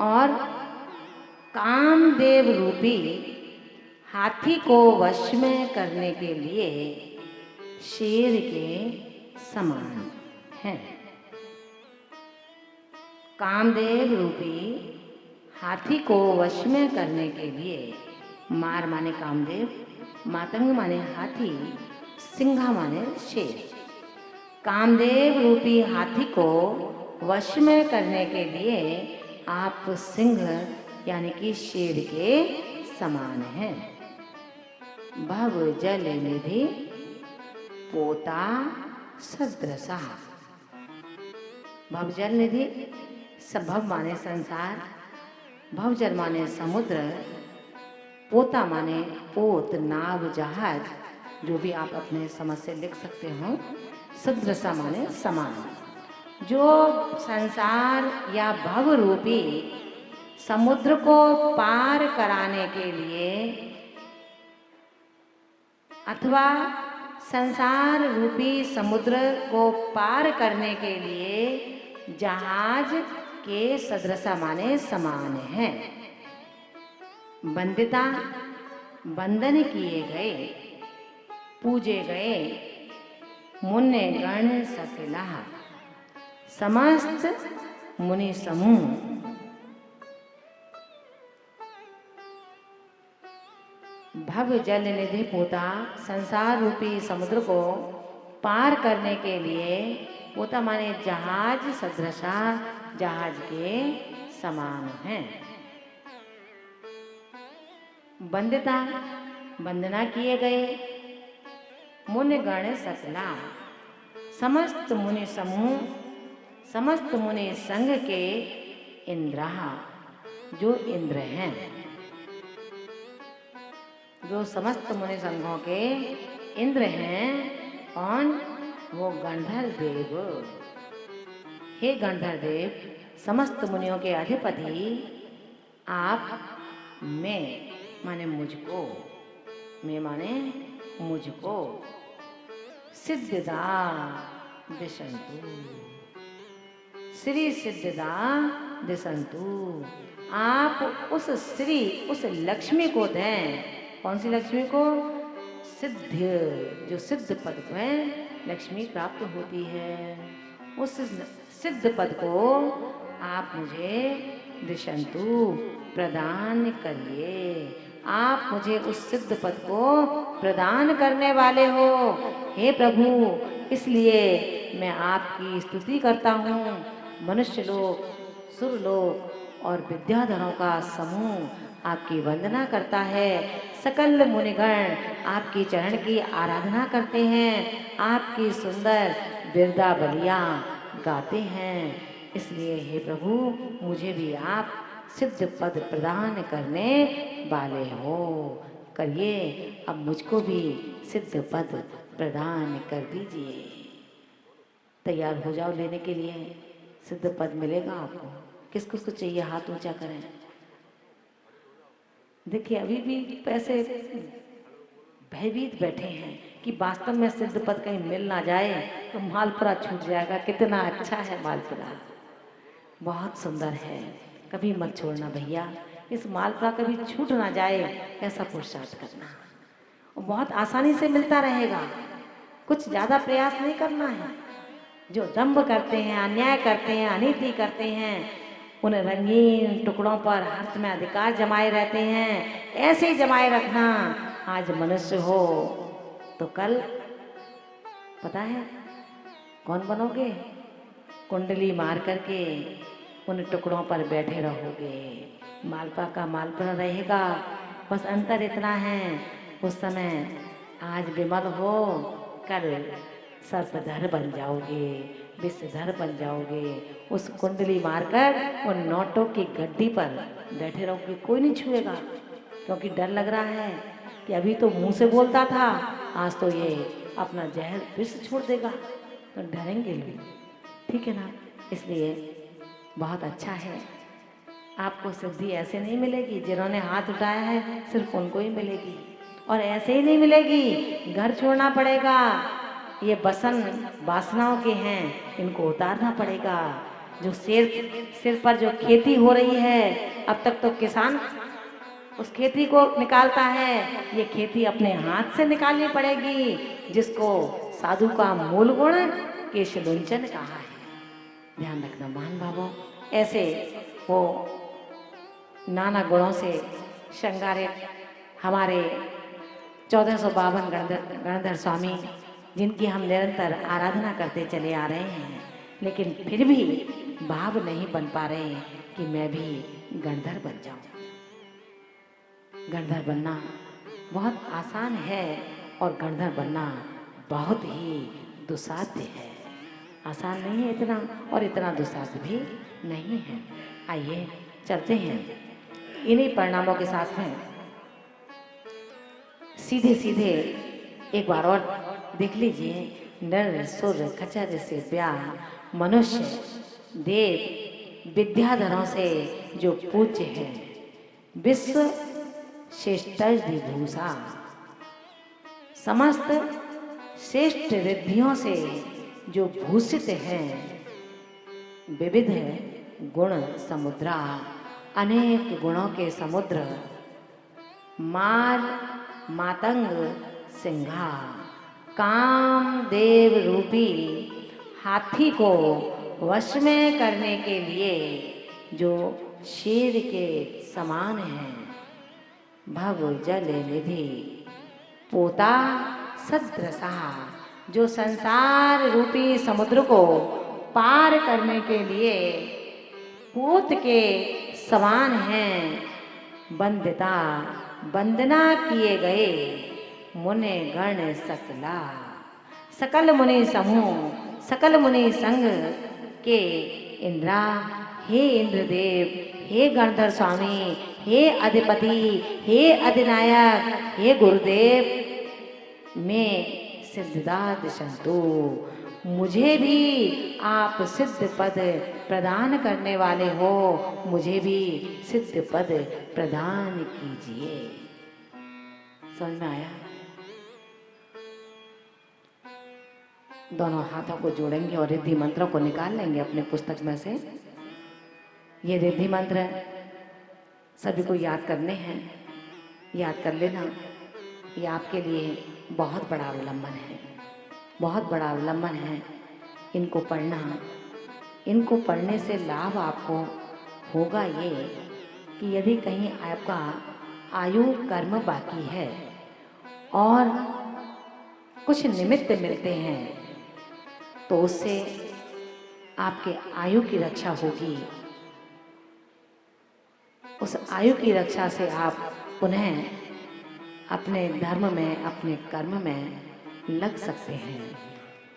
और कामदेव रूपी हाथी को वश में करने के लिए शेर के समान हैं। कामदेव रूपी हाथी को वश में करने के लिए मार माने कामदेव, मातंग माने हाथी, सिंघा माने शेर। कामदेव रूपी हाथी को वश में करने के लिए आप सिंह यानी कि शेर के समान हैं। भव जल निधि पोता सदृशा। भव जल निधि, भव माने संसार, भवजल माने समुद्र, पोता माने पोत नाव जहाज, जो भी आप अपने समझ से लिख सकते हो। सदृशा माने समान। जो संसार या भव रूपी समुद्र को पार कराने के लिए अथवा संसार रूपी समुद्र को पार करने के लिए जहाज के सदृशा माने समान है। वंदिता वंदन किए गए, पूजे गए मुनि गण सकला समस्त मुनि समूह। भव जल निधि पोता संसार रूपी समुद्र को पार करने के लिए, पोता माने जहाज, सदृशा जहाज के समान है। वंदिता वंदना किए गए, मुनि गण सकला समस्त मुनि समूह, समस्त मुनि संघ के इंद्रा जो इंद्र हैं, जो समस्त मुनि संघों के इंद्र हैं। कौन? वो गंधर्व देव। हे गंधर्व देव, समस्त मुनियों के अधिपति आप मैं माने मुझको, मैं माने मुझको सिद्धदा दिशंतु, श्री सिद्धदा दिशंतु। आप उस श्री, उस लक्ष्मी को दें। कौन सी लक्ष्मी को? सिद्ध, जो सिद्ध पद में लक्ष्मी प्राप्त होती है, उस सिद्ध पद को आप मुझे दिशंतु प्रदान करिए। आप मुझे उस सिद्ध पद को प्रदान करने वाले हो हे प्रभु, इसलिए मैं आपकी स्तुति करता हूँ। मनुष्य लोक, सुर लोक और विद्याधरों का समूह आपकी वंदना करता है। सकल मुनिगण आपकी चरण की आराधना करते हैं, आपकी सुंदर बिरदावलियाँ गाते हैं। इसलिए हे प्रभु, मुझे भी आप सिद्ध पद प्रदान करने वाले हो। करिए, अब मुझको भी सिद्ध पद प्रदान कर दीजिए। तैयार हो जाओ लेने के लिए, सिद्ध पद मिलेगा आपको। किस किस को चाहिए हाथ ऊंचा करें। देखिए अभी भी पैसे भयभीत बैठे हैं कि वास्तव में सिद्ध पद कहीं मिल ना जाए तो मालपुरा छूट जाएगा। कितना अच्छा है मालपुरा, बहुत सुंदर है। कभी मत छोड़ना भैया, इस मालपुरा कभी छूट ना जाए, ऐसा पुरुषार्थ करना। और बहुत आसानी से मिलता रहेगा, कुछ ज़्यादा प्रयास नहीं करना है। जो दंभ करते हैं, अन्याय करते हैं, अनीति करते हैं, उन रंगीन टुकड़ों पर हर्ष में अधिकार जमाए रहते हैं। ऐसे ही जमाए रखना। आज मनुष्य हो तो कल पता है कौन बनोगे? कुंडली मार करके उन टुकड़ों पर बैठे रहोगे। मालपा का मालपुरा रहेगा। बस अंतर इतना है, उस समय आज विमल हो, कल सर्पधर बन जाओगे, विषधर बन जाओगे। उस कुंडली मारकर उन नोटों की गड्डी पर बैठे रहोगे, कोई नहीं छुएगा, क्योंकि डर लग रहा है कि अभी तो मुंह से बोलता था, आज तो ये अपना जहर विष छोड़ देगा, तो डरेंगे लोग। ठीक है ना? इसलिए बहुत अच्छा है। आपको सिद्धि ऐसे नहीं मिलेगी, जिन्होंने हाथ उठाया है सिर्फ उनको ही मिलेगी। और ऐसे ही नहीं मिलेगी, घर छोड़ना पड़ेगा। ये बसन वासनाओं के हैं, इनको उतारना पड़ेगा। जो सिर पर जो खेती हो रही है, अब तक तो किसान उस खेती को निकालता है, ये खेती अपने हाथ से निकालनी पड़ेगी, जिसको साधु का मूल गुण केशलुंचन कहा है। ध्यान रखना महान भावों। ऐसे वो नाना गुणों से श्रृंगारित हमारे 1452 गणधर स्वामी, जिनकी हम निरंतर आराधना करते चले आ रहे हैं, लेकिन फिर भी भाव नहीं बन पा रहे कि मैं भी गणधर बन जाऊं। गणधर बनना बहुत आसान है और गणधर बनना बहुत ही दुस्साध्य है। आसान नहीं है इतना, और इतना दुस्साध्य भी नहीं है। आइए चलते हैं इन्हीं परिणामों के साथ में सीधे सीधे एक बार और देख लीजिए, नर सुर खचर से ब्याह, मनुष्य देव विद्याधरों से जो पूज्य है, विश्व श्रेष्ठ विभूषा, समस्त श्रेष्ठ रिद्धियों से जो भूषित हैं, विविध गुण समुद्रा, अनेक गुणों के समुद्र, मार मातंग सिंघा, काम देव रूपी हाथी को वश में करने के लिए जो शेर के समान है, भव जल निधि पोता सदृशा, जो संसार रूपी समुद्र को पार करने के लिए पूत के समान हैं, वंदिता वंदना किए गए मुनि गण सकला, सकल मुनि समूह, सकल मुनि संग के इंद्रा, हे इंद्रदेव, हे गणधर स्वामी, हे अधिपति, हे अधिनायक, हे गुरुदेव, मैं सिद्धदाद संतो, मुझे भी आप सिद्ध पद प्रदान करने वाले हो, मुझे भी सिद्ध पद प्रदान कीजिए। समझ में आया? दोनों हाथों को जोड़ेंगे और रिद्धि मंत्रों को निकाल लेंगे अपने पुस्तक में से। ये रिद्धि मंत्र सभी को याद करने हैं, याद कर लेना। ये आपके लिए बहुत बड़ा अवलंबन है, बहुत बड़ा अवलंबन है। इनको पढ़ना, इनको पढ़ने से लाभ आपको होगा ये कि यदि कहीं आपका आयु कर्म बाकी है और कुछ निमित्त मिलते हैं तो उससे आपके आयु की रक्षा होगी। उस आयु की रक्षा से आप पुनः अपने धर्म में, अपने कर्म में लग सकते हैं।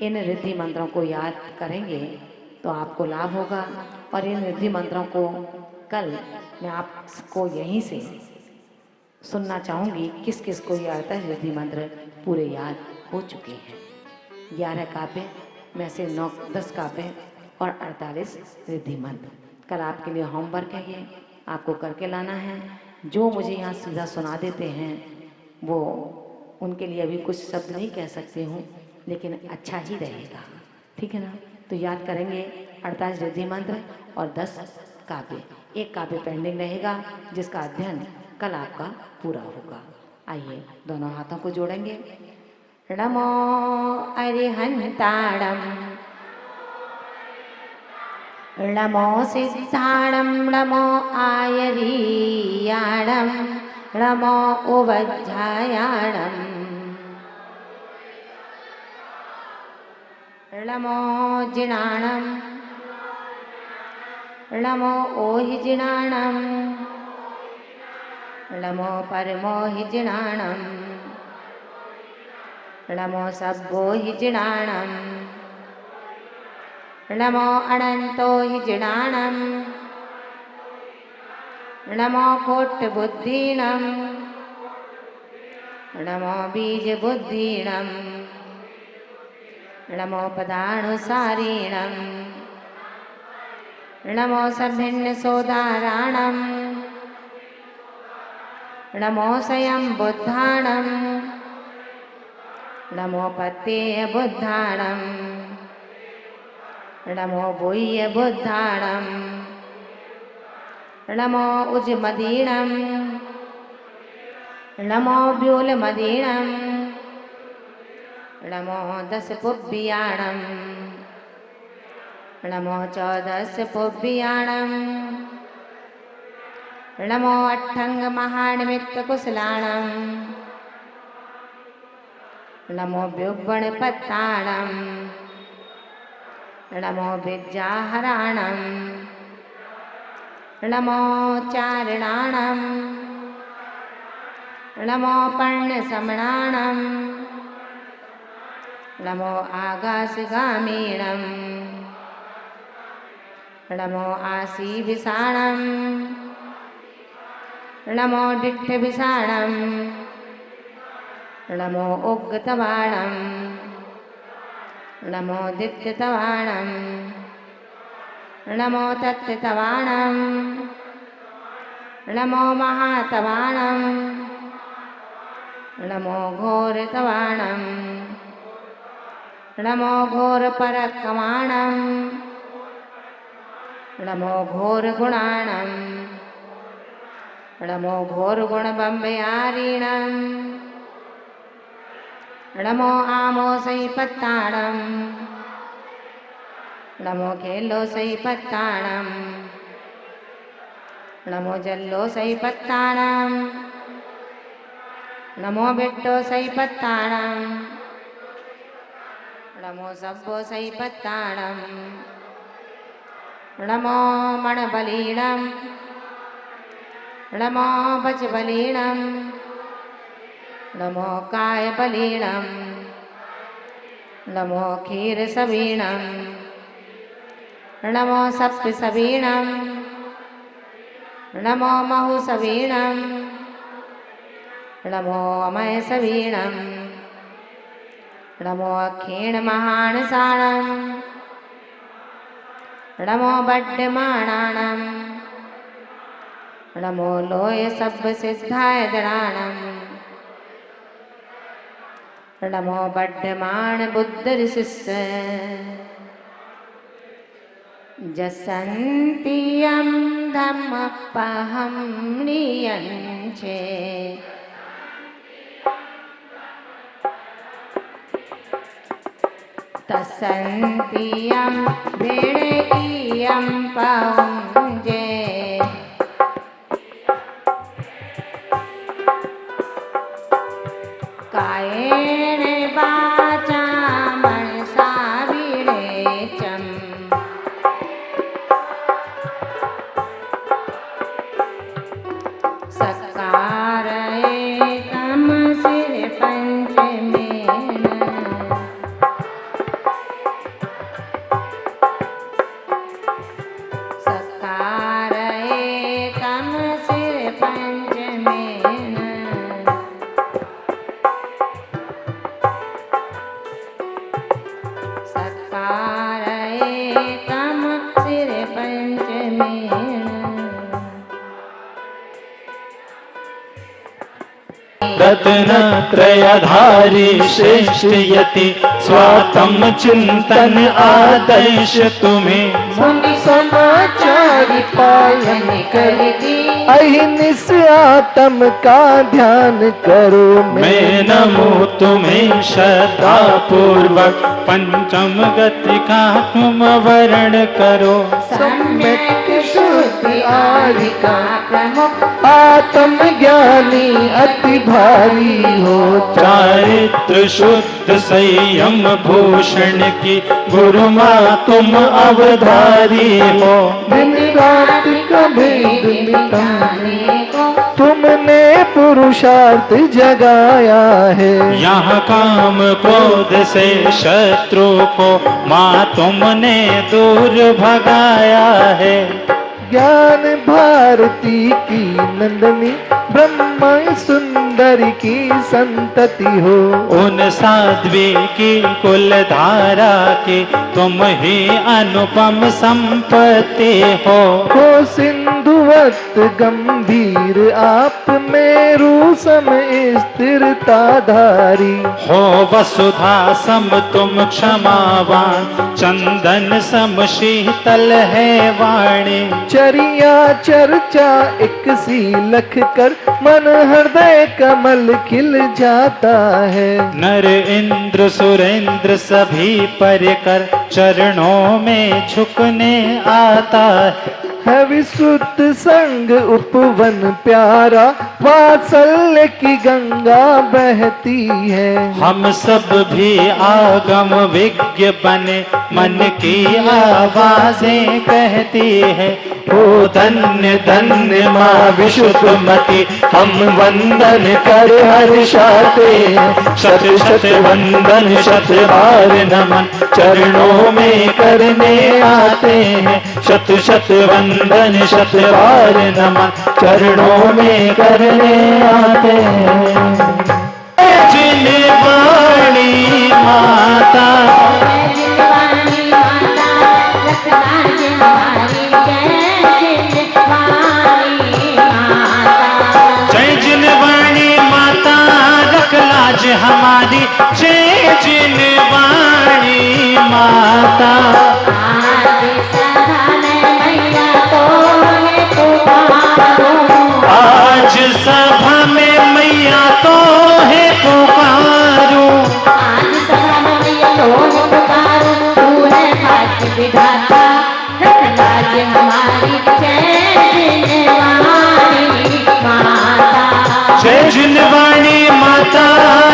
इन रिद्धि मंत्रों को याद करेंगे तो आपको लाभ होगा। और इन रिद्धि मंत्रों को कल मैं आपको यहीं से सुनना चाहूँगी किस किस को ये 38 रिद्धि मंत्र पूरे याद हो चुके हैं। 11 काव्य में से 9-10 काव्य और 48 रिद्धि मंत्र। कल आपके लिए होमवर्क है, ये आपको करके लाना है। जो मुझे यहाँ सीधा सुना देते हैं वो उनके लिए अभी कुछ शब्द नहीं कह सकती हूँ, लेकिन अच्छा ही रहेगा, ठीक है ना? तो याद करेंगे 48 रिद्धि मंत्र और 10 काव्य। एक काव्य पेंडिंग रहेगा जिसका अध्ययन कल आपका पूरा होगा। आइए दोनों हाथों को जोड़ेंगे। नमो अरिहंताणं, नमो सिद्धाणं, नमो आयरीयाणं, नमो उवज्झायाणं, नमो जिनाणं, नमो ओहिजिनाणं, नमो परमोहिजिनाणं, नमो सब्बोहिजिनाणं, नमो अनन्तोहिजिनाणं, नमो कोट्टबुद्धीणं, नमो बीजबुद्धीणं, नमो पदानुसारिणं, नमो सभिन्नसोदाराणं, नमो स्वयंबुद्धाणं, नमो पत्येयबुद्धाणं, नमो भूयबुद्धाणं, नमो उज्मदीणं, नमो व्यूलमदीणं, नमो दशपुब्बियाणं, नमो 14 पुब्बियाणं, नमो अट्ठङ्गमहानिमित्तकुशलाणं, नमो व्युग्वणपत्ताणं, नमो विद्याहराणं, नमो चारणाणं, नमो पर्णसमणाणं, नमो आकाशगामिणं, नमो आसीविषाणं, नमो डिट्ठविषाणं, नमो उग्रतवाणं नमो दित्यतवाणं नमो तत्तवाणं नमो महातवाणं नमो घोरतवाणं नमो घोरपरकमाणं नमो घोरगुणाणं नमो घोरगुणबम्बयारीणं नमो आमोसैपत्ताणं नमो खेलोसैपत्ताणं नमो जल्लोसैपत्ताणं नमो बिट्टोसैपत्ताणं नमो सब्बोसैपत्ताणं नमो मणबलीणं नमो बचबलीणं नमो कायबलीणं नमो क्षीरसवीणं नमो सप्तसवीणं नमो महुसवीणं नमो अमयसवीणं नमो क्षीणमहानसाणं नमो बड्डमाणाणं नमो लोय सब्बसिद्धाय दणाणं नमो बड्डमाण बुद्धऋषिस्य जसन्तियं धम्मपहं नियञ्चे तस्सन्तियं भेड़कीयं पहुंजे कायेन वाचा मनसा विवेचम् सकारयेतं सिरपञ्चमेन सकारयेतं सिरपञ्चमेन सकारयेतं सिरपञ्चमेन रत्नत्रयधारी श्रेष्ठयति स्वात्म चिंतन आदर्श तुम्हें मुनि समाचारी पालन कर दी अहिनिस आत्म का ध्यान करो मैं नमो तुम्हें श्रद्धा पूर्वक पंचम गति का तुम वर्ण करो सम्यक शुद्धि आदि का प्रमुख आत्म ज्ञानी अति भारी हो चारित्र शुद्ध संयम भूषण की गुरु माँ तुम अवधारी हो दिन रात का भेद मिटाने को तुमने पुरुषार्थ जगाया है यहाँ काम क्रोध से शत्रु को माँ तुमने दूर भगाया है ज्ञान भारती की नंदनी ब्रह्मा सुंदरी की संतति हो उन साध्वी की कुल धारा की तुम ही अनुपम संपत्ति हो सिंधुवत गंभीर आप मेरु सम स्थिरता धारी हो वसुधा सम तुम क्षमावान चंदन सम शीतल है वाणी चरिया चर्चा एक सी लख कर मन हृदय कमल खिल जाता है नर इंद्र सुरेंद्र सभी पर कर चरणों में झुकने आता है विशुद्ध संग उपवन प्यारा वात्सल्य की गंगा बहती है हम सब भी आगम विज्ञ बने मन की आवाजें कहती है ओ धन्य धन्य माँ विशुद्धमती हम वंदन कर हर्षाते शत शत वंदन शत बार नमन चरणों में करने आते हैं शत शत वंदन शत बार नमन चरणों में करने आते हैं जिन माता। जय जिनवाणी माता रखलाज हमारी, जय जिनवाणी माता। जय जिनवाणी माता रख लाज हमारी, जय जिनवाणी माता। आज सभा में मैया तो है पुकारो, आज सभा में मैया तो है पुकारो, आज सभा में मैया तो है पुकारो, तू है भाग्य विधाता रख लाज हमारी, जय जिनवाणी माता। जय जिनवाणी माता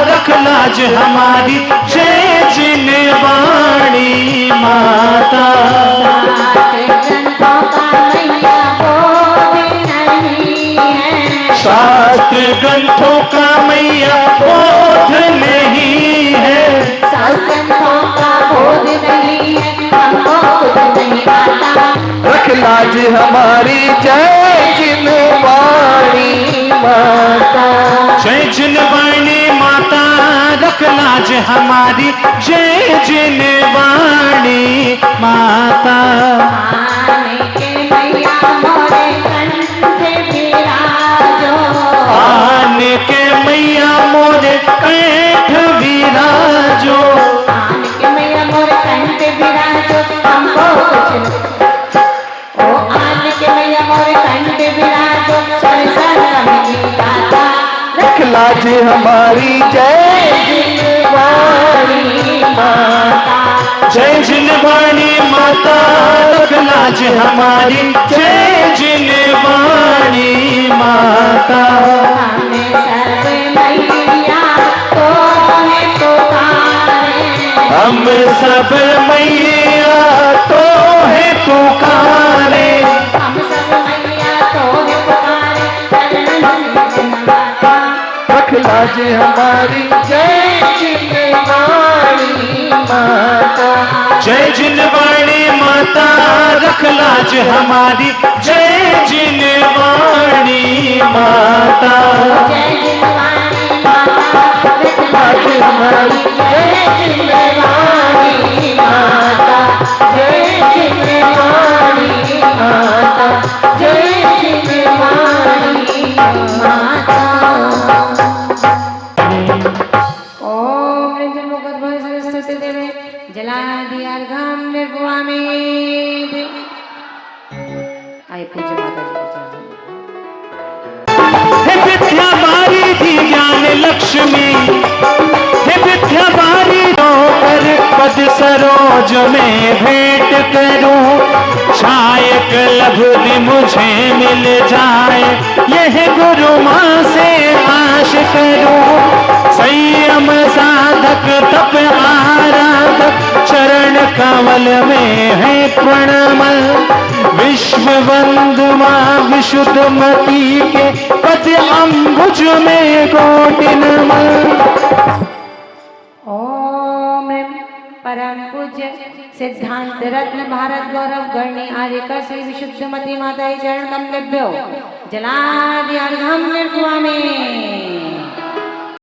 रख लाज हमारी, जय जिनवाणी माता। शास्त्र ग्रंथों का मैया बोध नहीं है, शास्त्र ग्रंथों का बोध नहीं है, शास्त्र ग्रंथों का बोध नहीं है, हमको कुछ नहीं आता रख लाज हमारी, जय जिनवाणी माता। जय जिनवाणी माता रख लाज हमारी, जय जिनवाणी माता। आने के मैया मोरे कंठ विराजो, आने के मैया मोरे कंठ विराजो, आने के मैया मोरे कंठ विराजो, हमको कुछ ओ आने के मैया मोरे कंठ विराजो, संसार कमी दाता रख लाज हमारी, जय जिनवाणी माता। जय जिनवाणी माता रख लाज हमारी, जय जिनवाणी माता। हमें सर्व मैया तो है पुकारे, हम सब मैया तो है पुकारे, हम सब मैया तो है पुकारे, चरणन से नवाता रख लाज हमारी, जय जिनवाणी माता। जय जिनवाणी माता रख लाज हमारी, जय जिनवाणी माता। जय जिनवाणी माता रख लाज हमारी, जय जिनवाणी माता, जय जिनवाणी माता, जय जिनवाणी माता। ओम निर्मुखद भय सरस्वती देवे जलादि अर्घम निर्भवामि। आइए पूज्य माता जी के चरणों में। हे विद्या बारी थी ज्ञान लक्ष्मी, हे विद्या बारी कर पद सरोज में भेंट करूं, शायक लभुदि मुझे मिल जाए, यह गुरु माँ से आश करूं। संयम साधक तप आराधक चरण कमल में है प्रणमल, विश्व बंधु माँ विशुद्ध मति के पद अम्बुज में कोटि नमन। ओम परम पूज्य सिद्धांत रत्न भारत गौरव गणी आर्यका श्री विशुद्धमती माता चरण कमलेभ्यो जलादि अर्घम निर्भवामि।